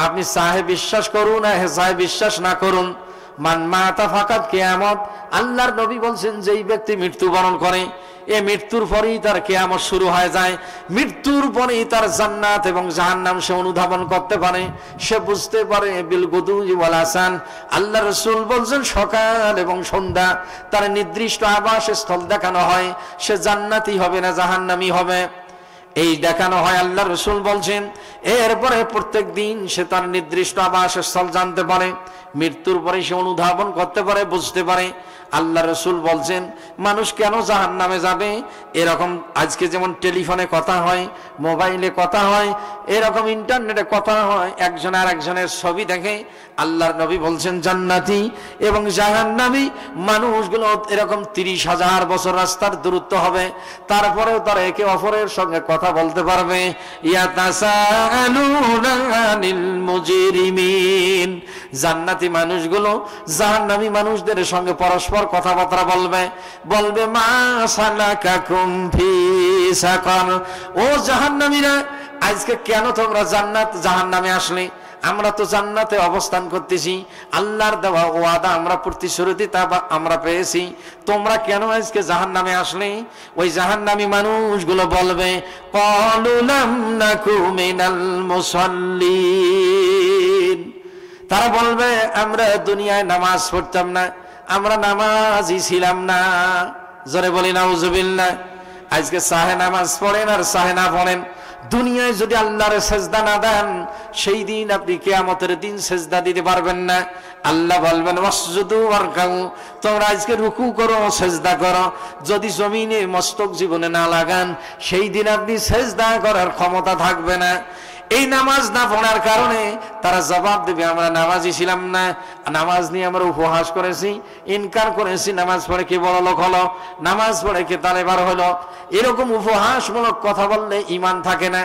S1: আপনি চাহে বিশ্বাস করুন, চাহে বিশ্বাস না করুন, মান মাতা ফাকাত কিয়ামত। আল্লাহর নবী বলছেন, যেই ব্যক্তি মৃত্যুবরণ করে, এ মৃত্যুর পরেই তার কিয়ামত শুরু হয়ে যায়। মৃত্যুর পরেই তার জান্নাত এবং জাহান্নাম সে অনুধাবন করতে পারে, সে বুঝতে পারে। বিল গুদুই ওয়াল আসান, আল্লাহ রাসূল বলছেন, সকাল এবং সন্ধ্যা তার নির্দিষ্ট আবাসস্থল দেখানো হয়। সে জান্নাতি হবে না জাহান্নামী হবে, এই দেখানো হয়। আল্লাহ রাসূল বলছেন, এরপরে প্রত্যেক দিন সে তার নির্দিষ্ট আবাসস্থল জানতে পারে। মৃত্যুর পরে সে অনুধাবন করতে পারে, বুঝতে পারে। আল্লাহ রাসূল বলছেন, মানুষ কেন জাহান্নামে যাবে? এরকম আজকে যেমন টেলিফোনে কথা হয়, মোবাইলে কথা হয়, এরকম ইন্টারনেটে কথা হয়, একজন আর একজনের ছবি দেখে। আল্লাহর নবী বলছেন, জান্নাতি এবং জাহান্নামী মানুষগুলো এরকম 30,000 বছর রাস্তার দূরত্ব হবে, তারপরেও তারা একে অপরের সঙ্গে কথা বলতে পারবে। ইয়াতাসাআলুনা আনিল মুজরিমিন, জান্নাতি মানুষগুলো জাহান্নামী মানুষদের সঙ্গে পরস্পর কথাবার্তা বলবে, বলবে, মা সালাকাকুম ফি সাকার, ও জাহান্নামীরা, আজকে কেন তোমরা জাহান্নামে আসলে? আমরা তো জান্নাতে অবস্থান করতেছি, আল্লাহর দেওয়া ওয়াদা আমরা প্রতিশ্রুতি তা আমরা পেয়েছি, তোমরা কেন আজকে জাহান্নামে আসলে? ওই জাহান্নামী মানুষগুলো বলবে, ক্বালু লাম নাকু মিনাল মুসাল্লিন, তারা বলবে, আমরা দুনিয়ায় নামাজ পড়তাম না, আমরা নামাজই ছিলাম না। জোরে বলি নাউজুবিল্লাহ। আজকে চাহে নামাজ পড়েন আর চাহে না পড়েন, দুনিয়ায় যদি আল্লাহর সেজদা না দেন, সেই দিন আপনি কিয়ামতের দিন সেজদা দিতে পারবেন না। আল্লাহ বলবেন, ওয়াসজুদু ওয়ারকাউ, তোমরা আজকে রুকু করো, সেজদা করো। যদি জমিনে মস্তক জীবনে না লাগান, সেই দিন আপনি সেজদা করার ক্ষমতা থাকবে না। এই নামাজ না পড়ার কারণে তারা জবাব দেবে, আমরা নামাজই ছিলাম না, নামাজ নিয়ে আমরা উপহাস করেছি, ইনকার করেছি। নামাজ পড়ে কে বড় লোক হলো, নামাজ পড়ে কে তালেবার হলো, এরকম উপহাসমূলক কথা বললে ঈমান থাকে না।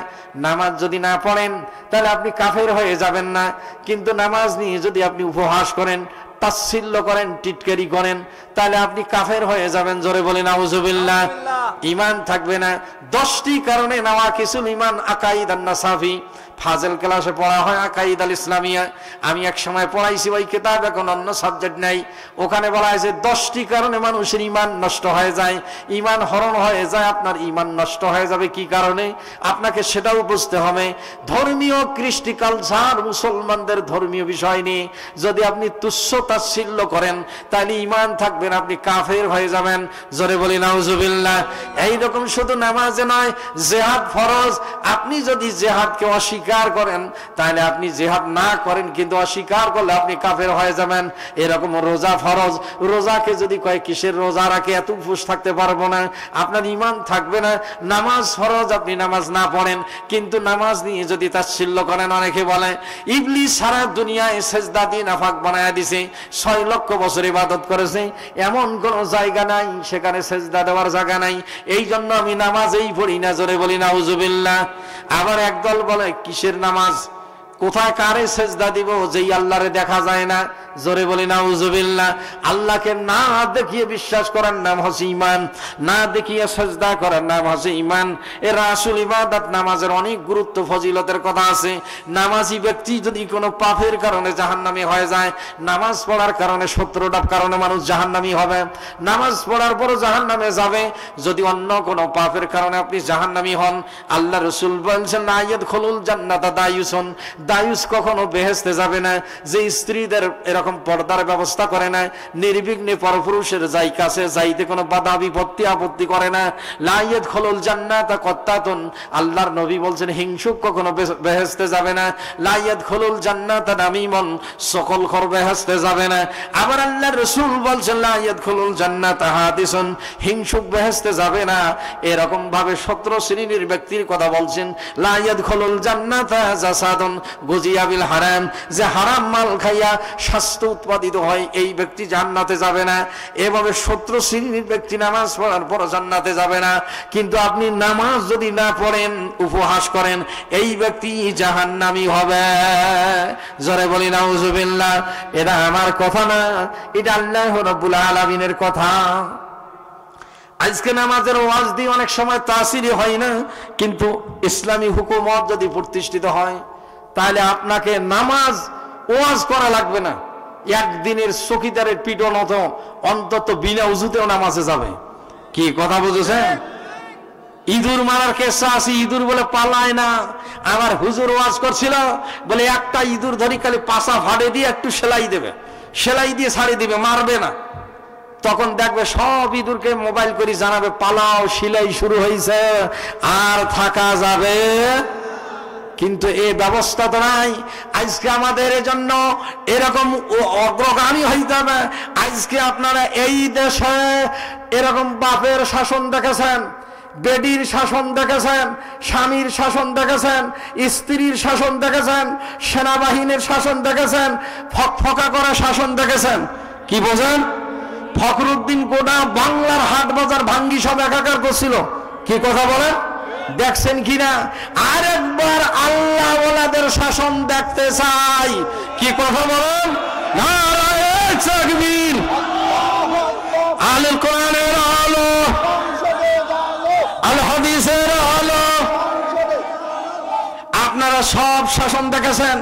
S1: নামাজ যদি না পড়েন তাহলে আপনি কাফের হয়ে যাবেন না, কিন্তু নামাজ নিয়ে যদি আপনি উপহাস করেন, তাচ্ছিল্য করেন, টিটকারি করেন, তাহলে আপনি কাফের হয়ে যাবেন। জোরে বলি নাউজুবিল্লাহ। ঈমান থাকবে না। 10টি কারণে নাওয়াকিসুল ঈমান আকাঈদ আন-নাসাফি, ফাজেল ক্লাসে পড়া হয় আকাঈদ আল ইসলামিয়া। আমি এক সময় পড়াইছি ওই কিতাব, এখন অন্য সাবজেক্ট নাই। ওখানে বলা হয়েছে 10টি কারণে মানুষের ঈমান নষ্ট হয়ে যায়, ঈমান হরণ হয়ে যায়। আপনার ঈমান নষ্ট হয়ে যাবে কি কারণে, আপনাকে সেটাও বুঝতে হবে। ধর্মীয় কৃষ্টি কালচার, মুসলমানদের ধর্মীয় বিষয় নিয়ে যদি আপনি তুচ্ছ তাচ্ছিল্য করেন, তাহলে ঈমান থাকবেন, আপনি কাফের হয়ে যাবেন। জোরে বলি নাউজুবিল্লাহ। এইরকম শুধু নামাজে নয়, জিহাদ ফরজ। আপনি যদি জিহাদকে অস্বীকার অস্বীকার করেন তাহলে আপনি জিহাদ না করেন, কিন্তু অস্বীকার করলে আপনি কাফের হয়ে যাবেন। এরকম রোজা ফরজ, রোজাকে যদি কয় কিসের রোজা রাখে, এত উপোস থাকতে পারবো না, আপনার ঈমান থাকবে না। নামাজ ফরজ, আপনি নামাজ না পড়েন, কিন্তু নামাজ নিয়ে যদি তাচ্ছিল্য করেন, অনেকে বলে ইবলিস সারা দুনিয়ায় সেজদা দিয়ে নাফাক বানায়া দিছে, 6 লক্ষ বছর ইবাদত করেছে, এমন কোন জায়গা নাই সেখানে সেজদা দেওয়ার জায়গা নাই, এই জন্য আমি নামাজেই পড়ি না। জোরে বলি নাউজুবিল্লাহ। আবার একদল বলে কিসের নামাজ, কোথায় কারে সেজদা দিব যেই আল্লাহরে দেখা যায় না। জোরে বলি নাউজুবিল্লাহ। আল্লাহকে না দেখিয়ে বিশ্বাস করার নাম হচ্ছে ঈমান, না দেখিয়ে সেজদা করার নাম হচ্ছে ঈমান। এর আসল ইবাদত নামাজের অনেক গুরুত্ব ফজিলতের কথা আছে। নামাজি ব্যক্তি যদি কোনো পাপের কারণে জাহান্নামী হয়ে যায়, নামাজ পড়ার কারণে 17টা কারণে মানুষ জাহান্নামী হবে, নামাজ পড়ার পরও জাহান্নামে যাবে। যদি অন্য কোনো পাপের কারণে আপনি জাহান্নামী হন, আল্লাহ রাসূল বলেছেন লা ইয়াদখুলুল জান্নাতা দায়ুসুন, দায়ুস কখনো বেহেশতে যাবে না। যে স্ত্রীদের এরকম পর্দার ব্যবস্থা করে না, নির্বিঘ্নে পরপুরুষের যাই কাছে যাইতে কোনো বাধা বিপত্তি আপত্তি করে না, লা ইয়াদখুলুল জান্নাতা কত্তাতুন, আল্লাহর নবী বলছেন হিংসুক কখনো বেহেশতে যাবে না। লা ইয়াদখুলুল জান্নাতা নামীমুন, সকলখোর বেহেশতে যাবে না। আবার আল্লাহর রাসূল বলছেন লা ইয়াদখুলুল জান্নাতা হাদিসুন, হিংসুক বেহেশতে যাবে না। এরকম ভাবে 17 শ্রেণীর ব্যক্তির কথা বলছেন। লা ইয়াদখুলুল জান্নাতা জাসাদুন গুজিয়া বিল হারাম, যে হারাম মাল খাইয়া স্বাস্থ্য উৎপাদিত হয়, এই ব্যক্তি জান্নাতে যাবে না। এভাবে 17 শ্রেণীর ব্যক্তি নামাজ পড়ার পর জান্নাতে যাবে না। কিন্তু আপনি নামাজ যদি না পড়েন, উপহাস করেন, এই ব্যক্তি জাহান্নামী হবে। জোরে বলি নাউজুবিল্লাহ। এটা আমার কথা না, এটা আল্লাহ রাব্বুল আলামিনের কথা। আজকে নামাজের ওয়াজ দিয়ে অনেক সময় তাসিরি হয় না, কিন্তু ইসলামী হুকুমত যদি প্রতিষ্ঠিত হয় তাহলে আপনাকে নামাজ ওয়াজ করা লাগবে না। একদিনের চকিদারের পিটন হতো, অন্তত বিনা উজুতেও নামাজে যাবে। কি কথা বুঝেছেন? ইঁদুর মারার কেসা আছে, ইঁদুর বলে পালায় না। আমার হুজুর ওয়াজ করছিল, বলে একটা ইঁদুর ধরি খালি পাশা ফাড়ে দিয়ে একটু সেলাই দেবে, সেলাই দিয়ে ছাড়ি দিবে, মারবে না। তখন দেখবে সব ইঁদুরকে মোবাইল করে জানাবে পালাও, সেলাই শুরু হয়েছে, আর থাকা যাবে। কিন্তু এই ব্যবস্থা তো নাই। আজকে আমাদের এজন্য এরকম অগ্রগামী হইতে হবে। আজকে আপনারা এই দেশে এরকম বাপের শাসন দেখেছেন, বেডির শাসন দেখেছেন, স্বামীর শাসন দেখেছেন, স্ত্রীর শাসন দেখেছেন, সেনাবাহিনীর শাসন দেখেছেন, ফকফকা করা শাসন দেখেছেন। কি বোঝেন? ফখরুদ্দিন গোটা বাংলার হাট বাজার ভাঙ্গি সব একাকার করছিল। কি কথা বলেন? দেখছেন কিনা? আরেকবার আল্লাহ ওয়ালাদের শাসন দেখতে চাই। কি কথা বলেন? নারায়ে তাকবীর, আল কোরআনের আলো, আল হাদিসের আলো। আপনারা সব শাসন দেখেছেন।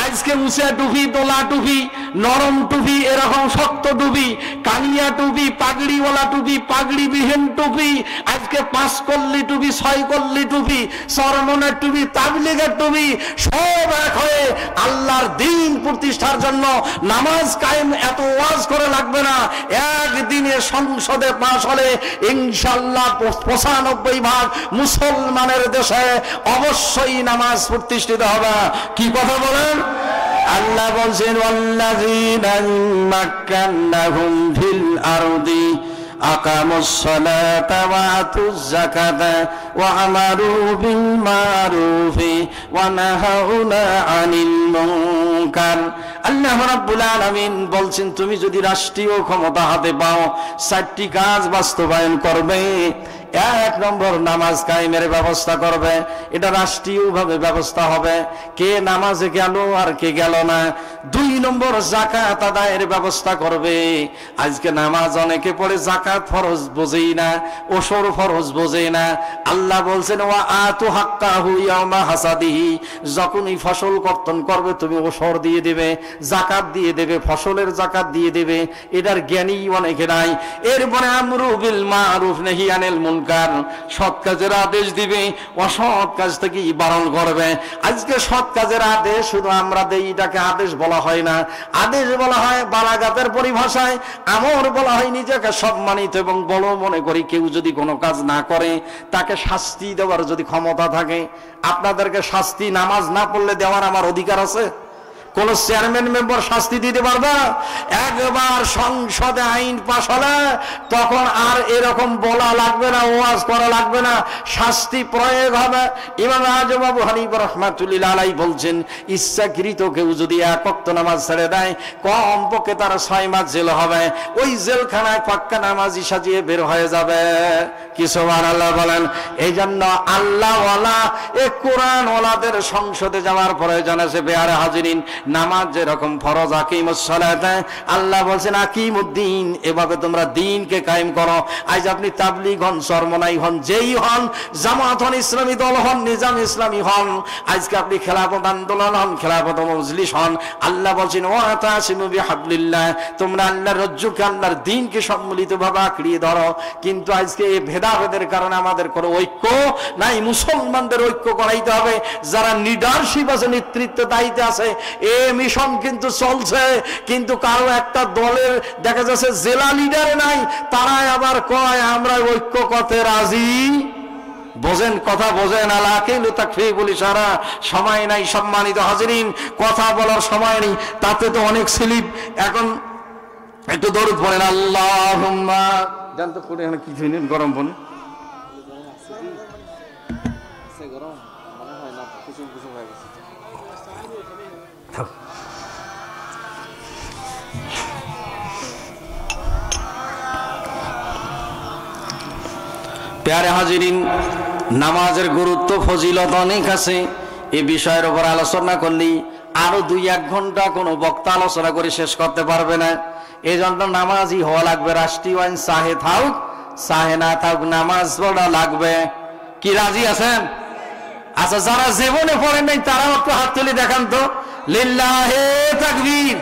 S1: আজকে উঁচা টুপি, দোলা টুপি, নরম টুপি, এরকম শক্ত টুপি, কানিয়া টুপি, পাগড়িওয়ালা টুপি, পাগড়িবিহীন টুপি, আজকে 5 কল্লি টুপি, 6 কল্লি টুপি, সরমনের টুপি, তাবলীগের টুপি, সব এক হয়ে আল্লাহর দ্বীন প্রতিষ্ঠার জন্য নামাজ কায়েম। এত ওয়াজ করে লাগবে না, একদিনে সংসদে পাশ হলে ইনশাআল্লাহ 95% মুসলমানের দেশে অবশ্যই নামাজ প্রতিষ্ঠিত হবে। কি কথা বলেন? আল্লাহ বলছেন ওয়াল্লাযীনা মাক্কান্নাহুম ফিল আরদি আকামুস সালাতা ওয়া আতুজ যাকাতা ওয়া আমারু বিল মারুফি ওয়া নাহাউনা আনিল মুনকার। আল্লাহ রাব্বুল আলামিন বলছেন তুমি যদি রাষ্ট্রীয় ক্ষমতা হাতে পাও, 4টি কাজ বাস্তবায়ন করবে। 1 নম্বর নামাজ কায়েমের ব্যবস্থা করবে। এটা রাষ্ট্রীয়ভাবে ব্যবস্থা হবে, কে নামাজে গেল আর কে গেল না। 2 নম্বর যাকাত আদায়ের ব্যবস্থা করবে। আজকে নামাজ অনেকে পড়ে, যাকাত ফরজ বোঝেই না, ওশর ফরজ বোঝে না। আল্লাহ বলছেন ওয়া আতু হাক্কাহু ইয়াওমা হাসাদিহি, যখনই ফসল কর্তন করবে তুমি ওশর দিয়ে দেবে, যাকাত দিয়ে দেবে, ফসলের যাকাত দিয়ে দেবে। এটার জ্ঞানী অনেকে নাই। এরপরে আমরু বিল মারুফ নাহি আনিল মুনকার মুনকার, সৎ কাজের আদেশ দিবে, অসৎ কাজ থেকে বারণ করবে। আজকে সৎ কাজের আদেশ শুধু আমরা দেই, এটাকে আদেশ বলা হয় না। আদেশ বলা হয় বালাগাতের পরিভাষায়, আমর বলা হয় নিজেকে সম্মানিত এবং বড় মনে করি। কেউ যদি কোনো কাজ না করে তাকে শাস্তি দেওয়ার যদি ক্ষমতা থাকে, আপনাদেরকে শাস্তি নামাজ না পড়লে দেওয়ার আমার অধিকার আছে? কোন চেয়ারম্যান মেম্বার শাস্তি দিতে পারবে? একবার সংসদে আইন পাশ হলে তখন আর এরকম বলা লাগবে না, ওয়াজ করা লাগবে না, শাস্তি প্রয়োগ হবে। ইমাম আজম আবু হানিফা রাহমাতুল্লাহ আলাইহি বলছেন, ইচ্ছাকৃত কেউ যদি এক ওয়াক্ত নামাজ ছেড়ে দেয় কমপক্ষে তার 6 মাস জেল হবে। ওই জেলখানায় পাক্কা নামাজি সাজিয়ে বের হয়ে যাবে। কি সুবহানাল্লাহ বলেন। এই জন্য আল্লাহওয়ালা এ কোরআন ওয়ালাদের সংসদে যাওয়ার প্রয়োজন আছে। বেয়ারে হাজিরিন, নামাজ যেরকম ফরজ, আকিমুস সালাত, আল্লাহ বলছেন আকিমুদ্দিন, এভাবে তোমরা দ্বীনকে কায়েম করো। আজ আপনি তাবলীগ হন, চরমনাই হন, যেই হন, জামাত হন, ইসলামী দল হন, নিজাম ইসলামী হন, আজকে আপনি খেলাফত আন্দোলন হন, খেলাফত মজলিস হন, আল্লাহ বলছেন ওয়াতাসিমু বিহাবলিল্লাহ, তোমরা আল্লাহর রজ্জুকে, আল্লাহর দ্বীনকে সম্মিলিতভাবে আঁকড়িয়ে ধরো। কিন্তু আজকে এই ভেদাভেদের কারণে আমাদের কোনো ঐক্য নাই। মুসলমানদের ঐক্য করাইতে হবে। যারা লিডারশিপ আছে, নেতৃত্ব দায়িত্বে আছে, এ মিশন কিন্তু চলছে, কিন্তু কারো একটা দলের দেখা যাচ্ছে জেলা লিডারে নাই, তারাই আবার কয় আমরা ঐক্য করতে রাজি। বোঝেন, কথা বোঝেন। আলাকিলু তাকফিবুল ইশারা, সময় নাই। সম্মানিত হাজিরিন, কথা বলার সময় নেই, তাতে তো অনেক স্লিপ। এখন একটু দরুদ পড়েন, আল্লাহুম্মা। জানতো পড়ে এখানে কিছু নিন, গরম পড়ে প্যারে হাজিরিন, নামাজের গুরুত্ব ফজিলত অনেক আছে। এই বিষয়ের উপর আলোচনা করলেই আরো 2-1 ঘন্টা কোনো বক্তা আলোচনা করে শেষ করতে পারবে না। এই জন্য নামাজি হওয়া লাগবে। রাষ্ট্রীয় আইন চাহে থাকুক চাহে না থাকুক, নামাজ পড়া লাগবে। কি রাজি আছেন? আচ্ছা, যারা জীবনে পড়েন নাই তারাও একটু হাত তুলে দেখান তো। লিল্লাহে তাকবীর।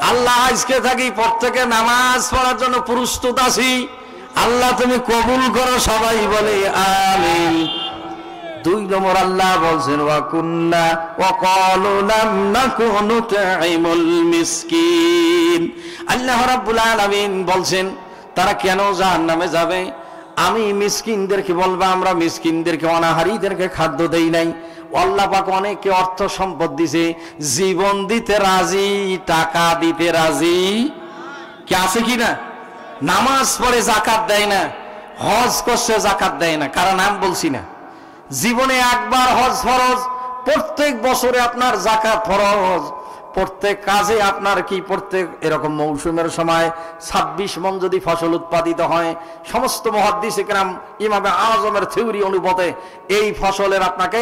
S1: আল্লাহ আজকে থাকি প্রত্যেকে নামাজ পড়ার জন্য প্রস্তুত আছি। আল্লাহ তুমি কবুল করো, সবাই বলে আমিন। 2 নম্বর আল্লাহ বলছেন ওয়া কুন্না ওয়া ক্বালু লাম নাকু নুতঈমুল মিসকিন। আল্লাহ রাব্বুল আলামিন বলছেন তারা কেন জাহান্নামে যাবে? আমি মিসকিনদেরকে বলবো আমরা মিসকিনদেরকে, অনাহারীদেরকে খাদ্য দেই নাই। আল্লাহ পাক অনেকে অর্থ সম্পদ দিছে, জীবন দিতে রাজি, টাকা দিতে রাজি কি আছে কিনা? নামাজ পড়ে জাকাত দেয় না, হজ করছে জাকাত দেয় না, কারণ নাম বলছি না। জীবনে একবার হজ ফরজ, প্রত্যেক বছরে আপনার জাকাত ফরজ, প্রত্যেক কাজে আপনার কি প্রত্যেক এরকম মৌসুমের সময় 26 মণ যদি ফসল উৎপাদিত হয়, সমস্ত মুহাদ্দিস ইকরাম ইমামে আজমের থিওরি অনুপাতে এই ফসলের আপনাকে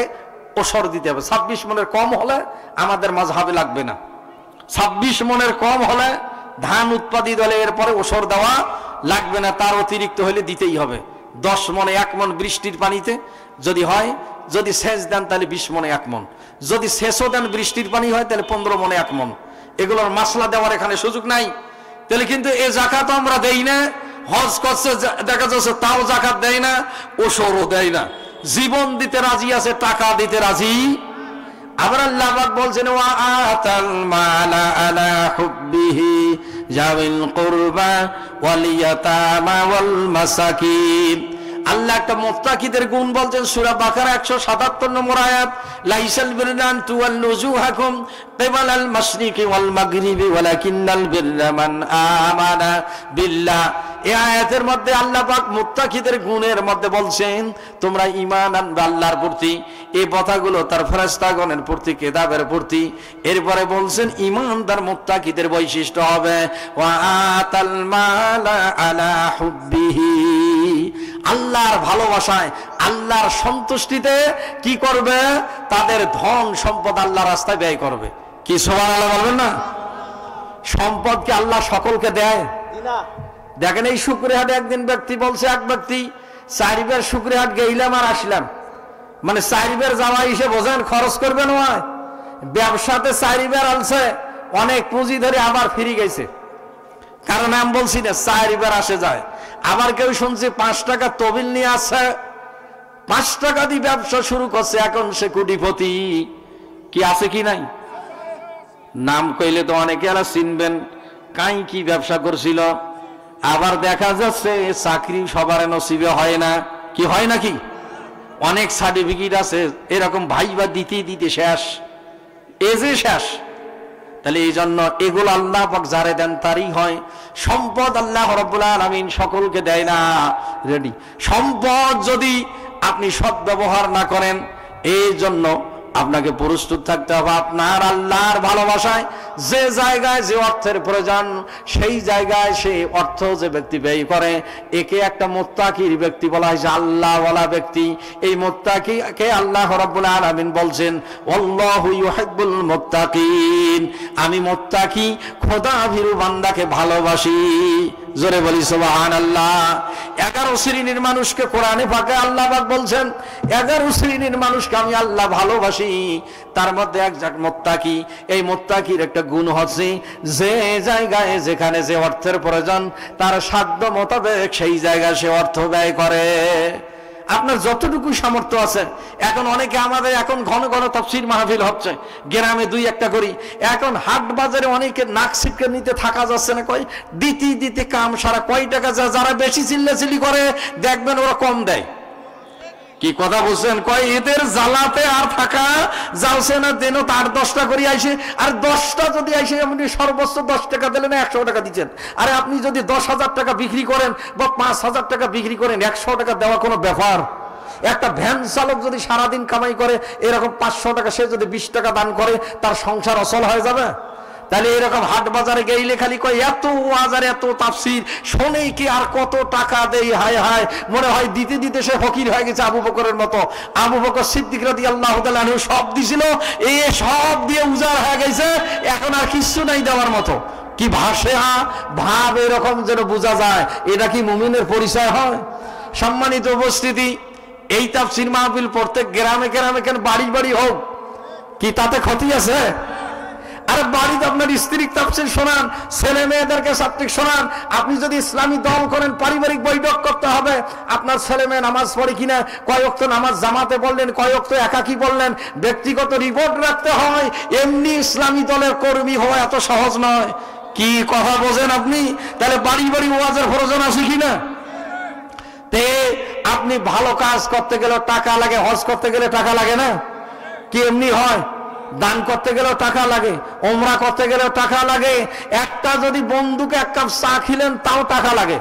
S1: ওসর দিতে হবে। 26 মণের কম হলে আমাদের মাযহাবে লাগবে না। 26 মণের কম হলে ধান উৎপাদিত হলে এরপরে ওসর দেওয়া লাগবে না, তার অতিরিক্ত হলে দিতেই হবে। 10 মণে 1 মণ বৃষ্টির পানিতে যদি হয়, যদি সেচ দেন তাহলে 20 মণে 1 মণ, যদি সেচও দেন বৃষ্টির পানি হয় তাহলে 15 মণে 1 মণ। এগুলোর মাসলা দেওয়ার এখানে সুযোগ নাই। তাহলে কিন্তু এই জাকাত আমরা দেই না। হজ করছে দেখা যাচ্ছে তাও জাকাত দেয় না, ওসরও দেয় না। জীবন দিতে রাজি আছে, টাকা দিতে রাজি। আবার আল্লাহ পাক বলছেন ওয়া আতাল মালা আলা হুব্বিহি যাবিল কুরবা ওয়াল ইয়াতামা ওয়াল মাসাকিন। আল্লাহ একটা মুত্তাকিদের গুণ বলছেন সূরা বাকারা 177 নম্বর আয়াত, লাইসাল বিররা আন তুওয়াল্লু ওজুহাকুম কিবালাল মাশরিকি ওয়াল মাগরিবি ওয়ালাকিন্নাল বিররা মান আমানা বিল্লাহ। এই আয়াতের মধ্যে আল্লাহ পাক মুত্তাকিদের গুণের মধ্যে বলছেন তোমরা ঈমান আনবে আল্লাহর প্রতি। এই কথাগুলো তার ফেরেশতাগণের প্রতি, কিতাবের প্রতি। এরপরে বলছেন ঈমানদার মুত্তাকিদের বৈশিষ্ট্য হবে ওয়া আতাল মালা আলা হুব্বিহি, আল্লাহর ভালোবাসায়, আল্লাহর সন্তুষ্টিতে কি করবে? তাদের ধন সম্পদ আল্লাহর রাস্তায় ব্যয় করবে। কি সুবহানাল্লাহ বলবেন না? সম্পদ কি আল্লাহ সকলকে দেয়? দেখেন এই শুকরিহাটে একদিন ব্যক্তি বলছে, এক ব্যক্তি 4 বার শুকরিহাট গেইলাম আর আসলাম, মানে 4 বার যাওয়া হিসেবে বোঝেন খরচ করবেন হয়। ব্যবসাতে 4 বার আলছে, অনেক পুঁজি ধরে আবার ফিরে গেছে, কারণ আমি বলছি না 4 বার আসে যায়। আবার কেউ শুনছি 5 টাকা তহবিল নিয়ে আসছে, 5 টাকা দিয়ে ব্যবসা শুরু করছে, এখন সে কোটিপতি। কি আছে কি নাই? নাম কইলে তো অনেকে আর চিনবেন, কাই কি ব্যবসা করছিল। আবার দেখা যাচ্ছে চাকরি সবার নসিবে হয় না। কি হয় নাকি? অনেক সার্টিফিকেট আছে, এরকম ভাইবা দিতে দিতে শেষ, এজে শেষ। তাহলে এই জন্য এগুলো আল্লাহ পাক যারে দেন তারই হয়। সম্পদ আল্লাহ রাব্বুল আলামিন সকলকে দেয় না। রেডি? সম্পদ যদি আপনি সদ্ব্যবহার না করেন, এই জন্য আপনাকে প্রস্তুত থাকতে হবে আপনার আল্লাহর ভালোবাসায়। যে জায়গায় যে অর্থের প্রয়োজন, সেই জায়গায় সে অর্থ যে ব্যক্তি ব্যয় করে, একে একটা মুত্তাকির ব্যক্তি বলা হয়, আল্লাহওয়ালা ব্যক্তি। এই মুত্তাকিকে আল্লাহ রাব্বুল আলামিন বলছেন, আল্লাহু ইউহিব্বুল মুত্তাকিন, আমি মুত্তাকি খোদাভীরু বান্দাকে ভালোবাসি। জোরে বলি সুবহানাল্লাহ। 11 শ্রেণীর মানুষকে কোরআনে পাকে আল্লাহ পাক বলছেন, 11 শ্রেণীর মানুষকে আমি আল্লাহ ভালোবাসি। তার মধ্যে একজন মুত্তাকি। এই মুত্তাকির একটা গুণ হচ্ছে, যে জায়গায় যেখানে যে অর্থের প্রয়োজন, তার সাধ্য মোতাবেক সেই জায়গায় সে অর্থ ব্যয় করে। আপনার যতটুকু সামর্থ্য আছে। এখন অনেকে আমাদের এখন ঘন ঘন তাফসীর মাহফিল হচ্ছে, গ্রামে 2-1টা করি। এখন হাট বাজারে অনেকে নাক সিটকে নিতে থাকা যাচ্ছে না, কয় দিতে দিতে কাম সারা। কয় টাকা যারা বেশি চিল্লাচিল্লি করে দেখবেন ওরা কম দেয়। কি কথা বলছেন? কয় এদের জ্বালাতে আর থাকা যাচ্ছে না, দেন তার 10টা করে আইসে। আর 10টা যদি আইসে, আপনি সর্বোচ্চ 10 টাকা দিলেন, 100 টাকা দিচ্ছেন। আরে আপনি যদি 10,000 টাকা বিক্রি করেন বা 5,000 টাকা বিক্রি করেন, 100 টাকা দেওয়া কোনো ব্যাপার? একটা ভ্যান চালক যদি সারাদিন কামাই করে এরকম 500 টাকা, সে যদি 20 টাকা দান করে, তার সংসার অচল হয়ে যাবে। তাহলে এরকম হাট বাজারে গেইলে খালি কয় এত ওয়াজ এত তাফসীর শোনেই কি আর কত টাকা দেই, হায় হায়, মনে হয় দিতে দিতে সে ফকির হয়ে গেছে আবু বকরের মতো। আবু বকর সিদ্দিক রাদিয়াল্লাহু তাআলা আনহু সব দিছিল, এই সব দিয়ে উজাড় হয়ে গেছে, এখন আর কিছু নাই দেওয়ার মতো। কি ভাষা ভাব এরকম যেন বোঝা যায়, এটা কি মুমিনের পরিচয় হয়? সম্মানিত উপস্থিতি, এই তাফসীর মাহফিল প্রত্যেক গ্রামে গ্রামে কেন বাড়ি বাড়ি হোক, কি তাতে ক্ষতি আছে? আরে বাড়িতে আপনার স্ত্রী তাফসীর শোনান, ছেলে মেয়েদেরকে সাত্বিক শোনান। আপনি যদি ইসলামী দল করেন, পারিবারিক বৈঠক করতে হবে। আপনার ছেলে মেয়ে নামাজ পড়ে কিনা, কয় ওয়াক্ত নামাজ জামাতে পড়লেন, কয় ওয়াক্ত একাকী পড়লেন, ব্যক্তিগত রিপোর্ট রাখতে হয়। এমনি ইসলামী দলের কর্মী হওয়া এত সহজ নয়। কি কথা বোঝেন আপনি? তাহলে বাড়ি বাড়ি ওয়াজের প্রয়োজন আছে কিনা? তে আপনি ভালো কাজ করতে গেলে টাকা লাগে, হজ করতে গেলে টাকা লাগে না? কি এমনি হয়? দান করতে গেলেও টাকা লাগে, ওমরা করতে গেলেও টাকা লাগে। একটা যদি বন্ধুকে 1 কাপ চা খিলেন তাও টাকা লাগে।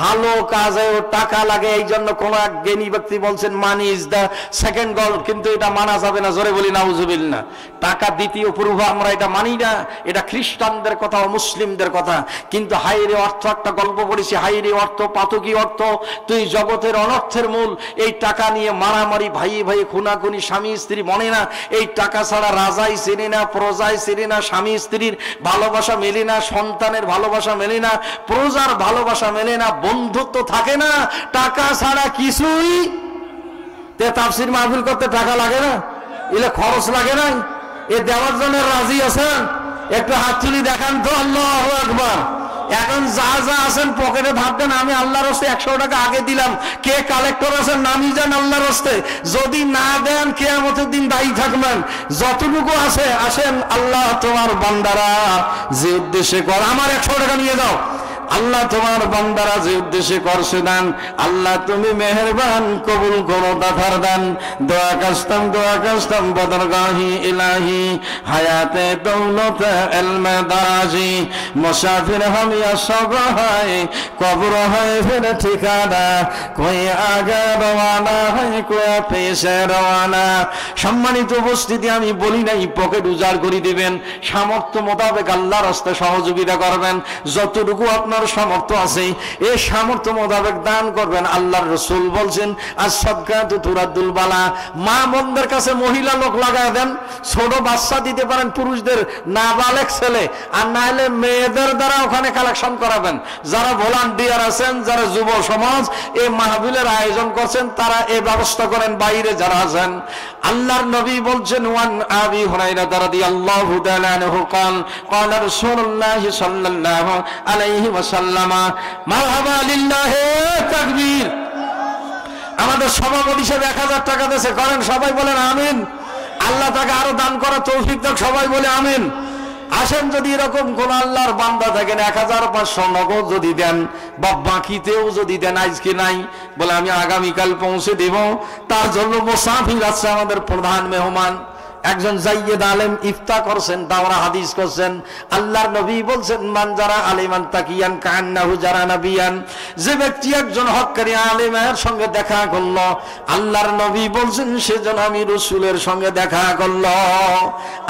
S1: ভালো কাজেও টাকা লাগে। এই জন্য কোন এক জ্ঞানী ব্যক্তি বলছেন, money is the second god. কিন্তু এটা মানা যাবে না, জোরে বলি নাউজুবিল্লাহ। টাকা দ্বিতীয় পূর্ব, আমরা এটা মানি না। এটা খ্রিস্টানদের কথা, মুসলিমদের কথা। কিন্তু হাইরে অর্থ, একটা গল্প পড়েছি, হাইরে অর্থ, পাতকি অর্থ, তুই জগতের অনর্থের মূল। এই টাকা নিয়ে মারামারি, ভাই ভাই খুনাখুনি, স্বামী স্ত্রী মনে না। এই টাকা ছাড়া রাজাই চেনে না, প্রজাই চেনে না, স্বামী স্ত্রীর ভালোবাসা মেলে না, সন্তানের ভালোবাসা মেলে না, প্রজার ভালোবাসা মেলে না, বন্ধুত্ব থাকে না। টাকা ছাড়া কিছুই। তে তাফসীর মাহফিল করতে টাকা লাগে না? এলে খরচ লাগে না? এ দেওয়ার জন্য রাজি আছেন? একটু হাত তুলি দেখান তো। আল্লাহু আকবার। এখন যা যা আছেন পকেটে ভাববেন, আমি আল্লাহর রাস্তে 100 টাকা আগে দিলাম। কে কালেক্টর আছেন নামি যান আল্লাহর রাস্তে। যদি না দেন কিয়ামতের দিন দায়ী থাকবেন। যতটুকু আছে আসেন, আল্লাহ তোমার বান্দারা যে উদ্দেশ্যে কর, আমার 100 টাকা নিয়ে যাও। আল্লাহ তোমার বান্দারা যে উদ্দেশ্যে করছে দান, আল্লাহ তুমি মেহেরবান কবুল করো দাতার দান। দোয়া কাস্তাম বদরগাহি ইলাহি, হায়াতে দৌলতে ইলমে দারাজি, মুসাফির হাম ইয়া সব হয়, কবর হয় ফির ঠিকানা, কোই আগে রওয়ানা হয়, কোই পেছে রওয়ানা। সম্মানিত উপস্থিতি, আমি বলি নাই পকেট উজাড় করে দিবেন। সামর্থ্য মোতাবেক আল্লাহর রাস্তায় সহযোগিতা করবেন। যতটুকু আপনার সামর্থ্য আছে এই সামর্থ্য মোতাবেক দান করবেন। আল্লাহর রাসূল বলছেন, আস-সাদকাতু তুরাদ্দুল বালা। মা বোনদের কাছে মহিলা লোক লাগায় দেন। ছোট বাচ্চা দিতে পারেন পুরুষদের, নাবালেগ ছেলে, আর না হলে মেয়েদের দ্বারা ওখানে কালেকশন করাবেন। যারা ভলান্টিয়ার আছেন, যারা যুব সমাজ এই মাহফিলের আয়োজন করছেন, তারা এই ব্যবস্থা করেন। বাইরে যারা আছেন, আল্লাহর নবী বলছেন, ওয়ান আবি হুরায়রা রাদিয়াল্লাহু তাআলা আনহু قال قال رسول الله صلى الله عليه وسلم সাল্লামা মারহাবা লিল্লাহি তাকবীর। আমাদের সভাপতি সাহেব 1000 টাকা দিয়েছে, করেন সবাই বলেন আমিন। আল্লাহ তাকে আরো দান করার তৌফিক দাও, সবাই বলে আমিন। আসেন, যদি এরকম কোন আল্লাহর বান্দা থাকেন 1500 নগদ যদি দেন বা বাকিতেও যদি দেন, আজকে নাই বলে আমি আগামীকাল পৌঁছে দেব, তার জন্য মুসাফির আছে আমাদের প্রধান মেহমান একজন জাইয়েদ আলেম ইফতা করছেন, দাওরা হাদিস করছেন। আল্লাহর নবী বলছেন মান যারা আলিমান তাকিয়ান কান্নাহু যারা নবিয়ান, যে ব্যক্তি একজন হক্কানি আলেমের সঙ্গে দেখা করলো, আল্লাহর নবী বলছেন সেজন আমি রাসূলের সঙ্গে দেখা করলো।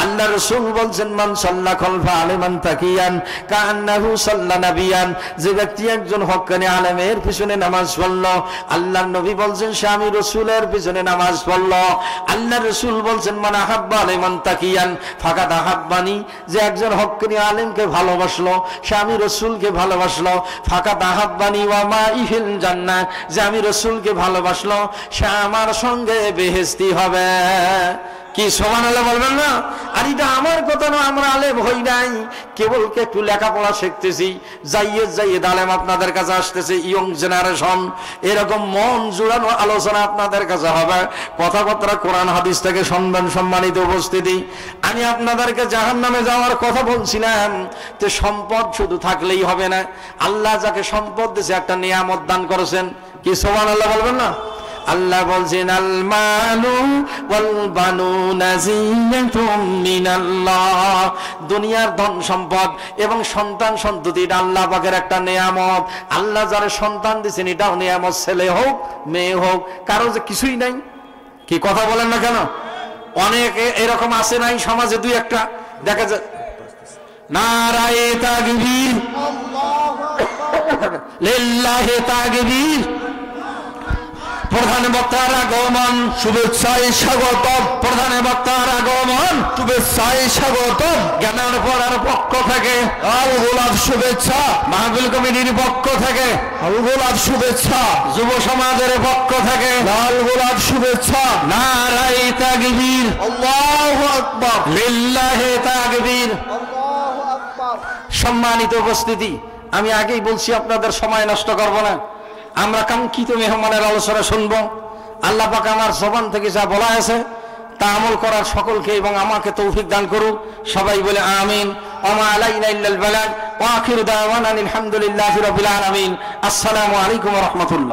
S1: আল্লাহ রাসূল বলছেন মান সাল্লা খালফা আলিমান তাকিয়ান কান্নাহু সাল্লা নবিয়ান, যে ব্যক্তি একজন হক্কানি আলেমের পিছনে নামাজ পড়লো, আল্লাহর নবী বলছেন সে আমি রাসূলের পিছনে নামাজ পড়লো। আল্লাহর রাসূল বলছেন মান আলিমান তাকিয়ান ফাকাদ আহাব্বানি, যে একজন হক্কানি আলেমকে ভালোবাসলো সে আমি রাসূলকে ভালোবাসলো। ফাকাদ আহাব্বানি ওয়া মাই ফিল জান্নাহ, যে আমি রাসূলকে ভালোবাসলো সে আমার সঙ্গে বেহেশতি হবে। কি সুবহানাল্লাহ বলবেন না? আর এটা আমার কথা না, আমরা আলেম হই নাই, কেবল একটু লেখাপড়া শিখতেছি। জাইয়েদ আলেম আপনাদের কাছে আসতেছে, ইয়ং জেনারেশন, এরকম মন জুড়ানো আলোচনা আপনাদের কাছে হবে, কথাবার্তা কোরআন হাদিস থেকে শুনবেন। সম্মানিত উপস্থিতি, আমি আপনাদেরকে জাহান্নামে যাওয়ার কথা বলছিলাম, যে সম্পদ শুধু থাকলেই হবে না, আল্লাহ যাকে সম্পদ দিয়েছে একটা নিয়ামত দান করেছেন। কি সুবহানাল্লাহ বলবেন না? আল্লাহ বলছেন আল মালু ওয়াল বানুনা জিনাতুম মিনাল্লাহ, দুনিয়ার ধন সম্পদ এবং সন্তান সন্ততি আল্লাহ পাকের একটা নিয়ামত। আল্লাহ যারা সন্তান দিয়েছেন এটাও নিয়ামত, ছেলে হোক মেয়ে হোক, কারো যে কিছুই নাই। কি কথা বলেন না কেন? অনেক এরকম আছে নাই সমাজে, দুই একটা দেখা যায়। নারায়ে তাকবীর, আল্লাহু আকবার, লিল্লাহি তাকবীর। প্রধান বক্তার আগমন, শুভেচ্ছায় স্বাগতম। প্রধান বক্তার আগমন, শুভেচ্ছায় স্বাগতম। জ্ঞানের পড়ার পক্ষ থেকে আল গোলাপ শুভেচ্ছা, মাহফিল কমিটির পক্ষ থেকে আল গোলাপ শুভেচ্ছা, যুব সমাজের পক্ষ থেকে লাল গোলাপ শুভেচ্ছা। নারায়ে তাকবীর, আল্লাহু আকবার, লিল্লাহি তাকবীর, আল্লাহু আকবার। সম্মানিত উপস্থিতি, আমি আগেই বলছি আপনাদের সময় নষ্ট করব না, আমরা কাঙ্ক্ষিত মেহমানের আলোচনা শুনবো। আল্লাহ পাক আমার জবান থেকে যা বলা আছে তা আমল করার সকলকে এবং আমাকে তৌফিক দান করুন। সবাই বলে আমিন। ওয়া আলাইনা ইল্লাল বালাগ ওয়া আখিরু দাওয়ানা আলহামদুলিল্লাহি রাব্বিল আলামিন। আসসালামু আলাইকুম ওয়া রাহমাতুল্লাহ।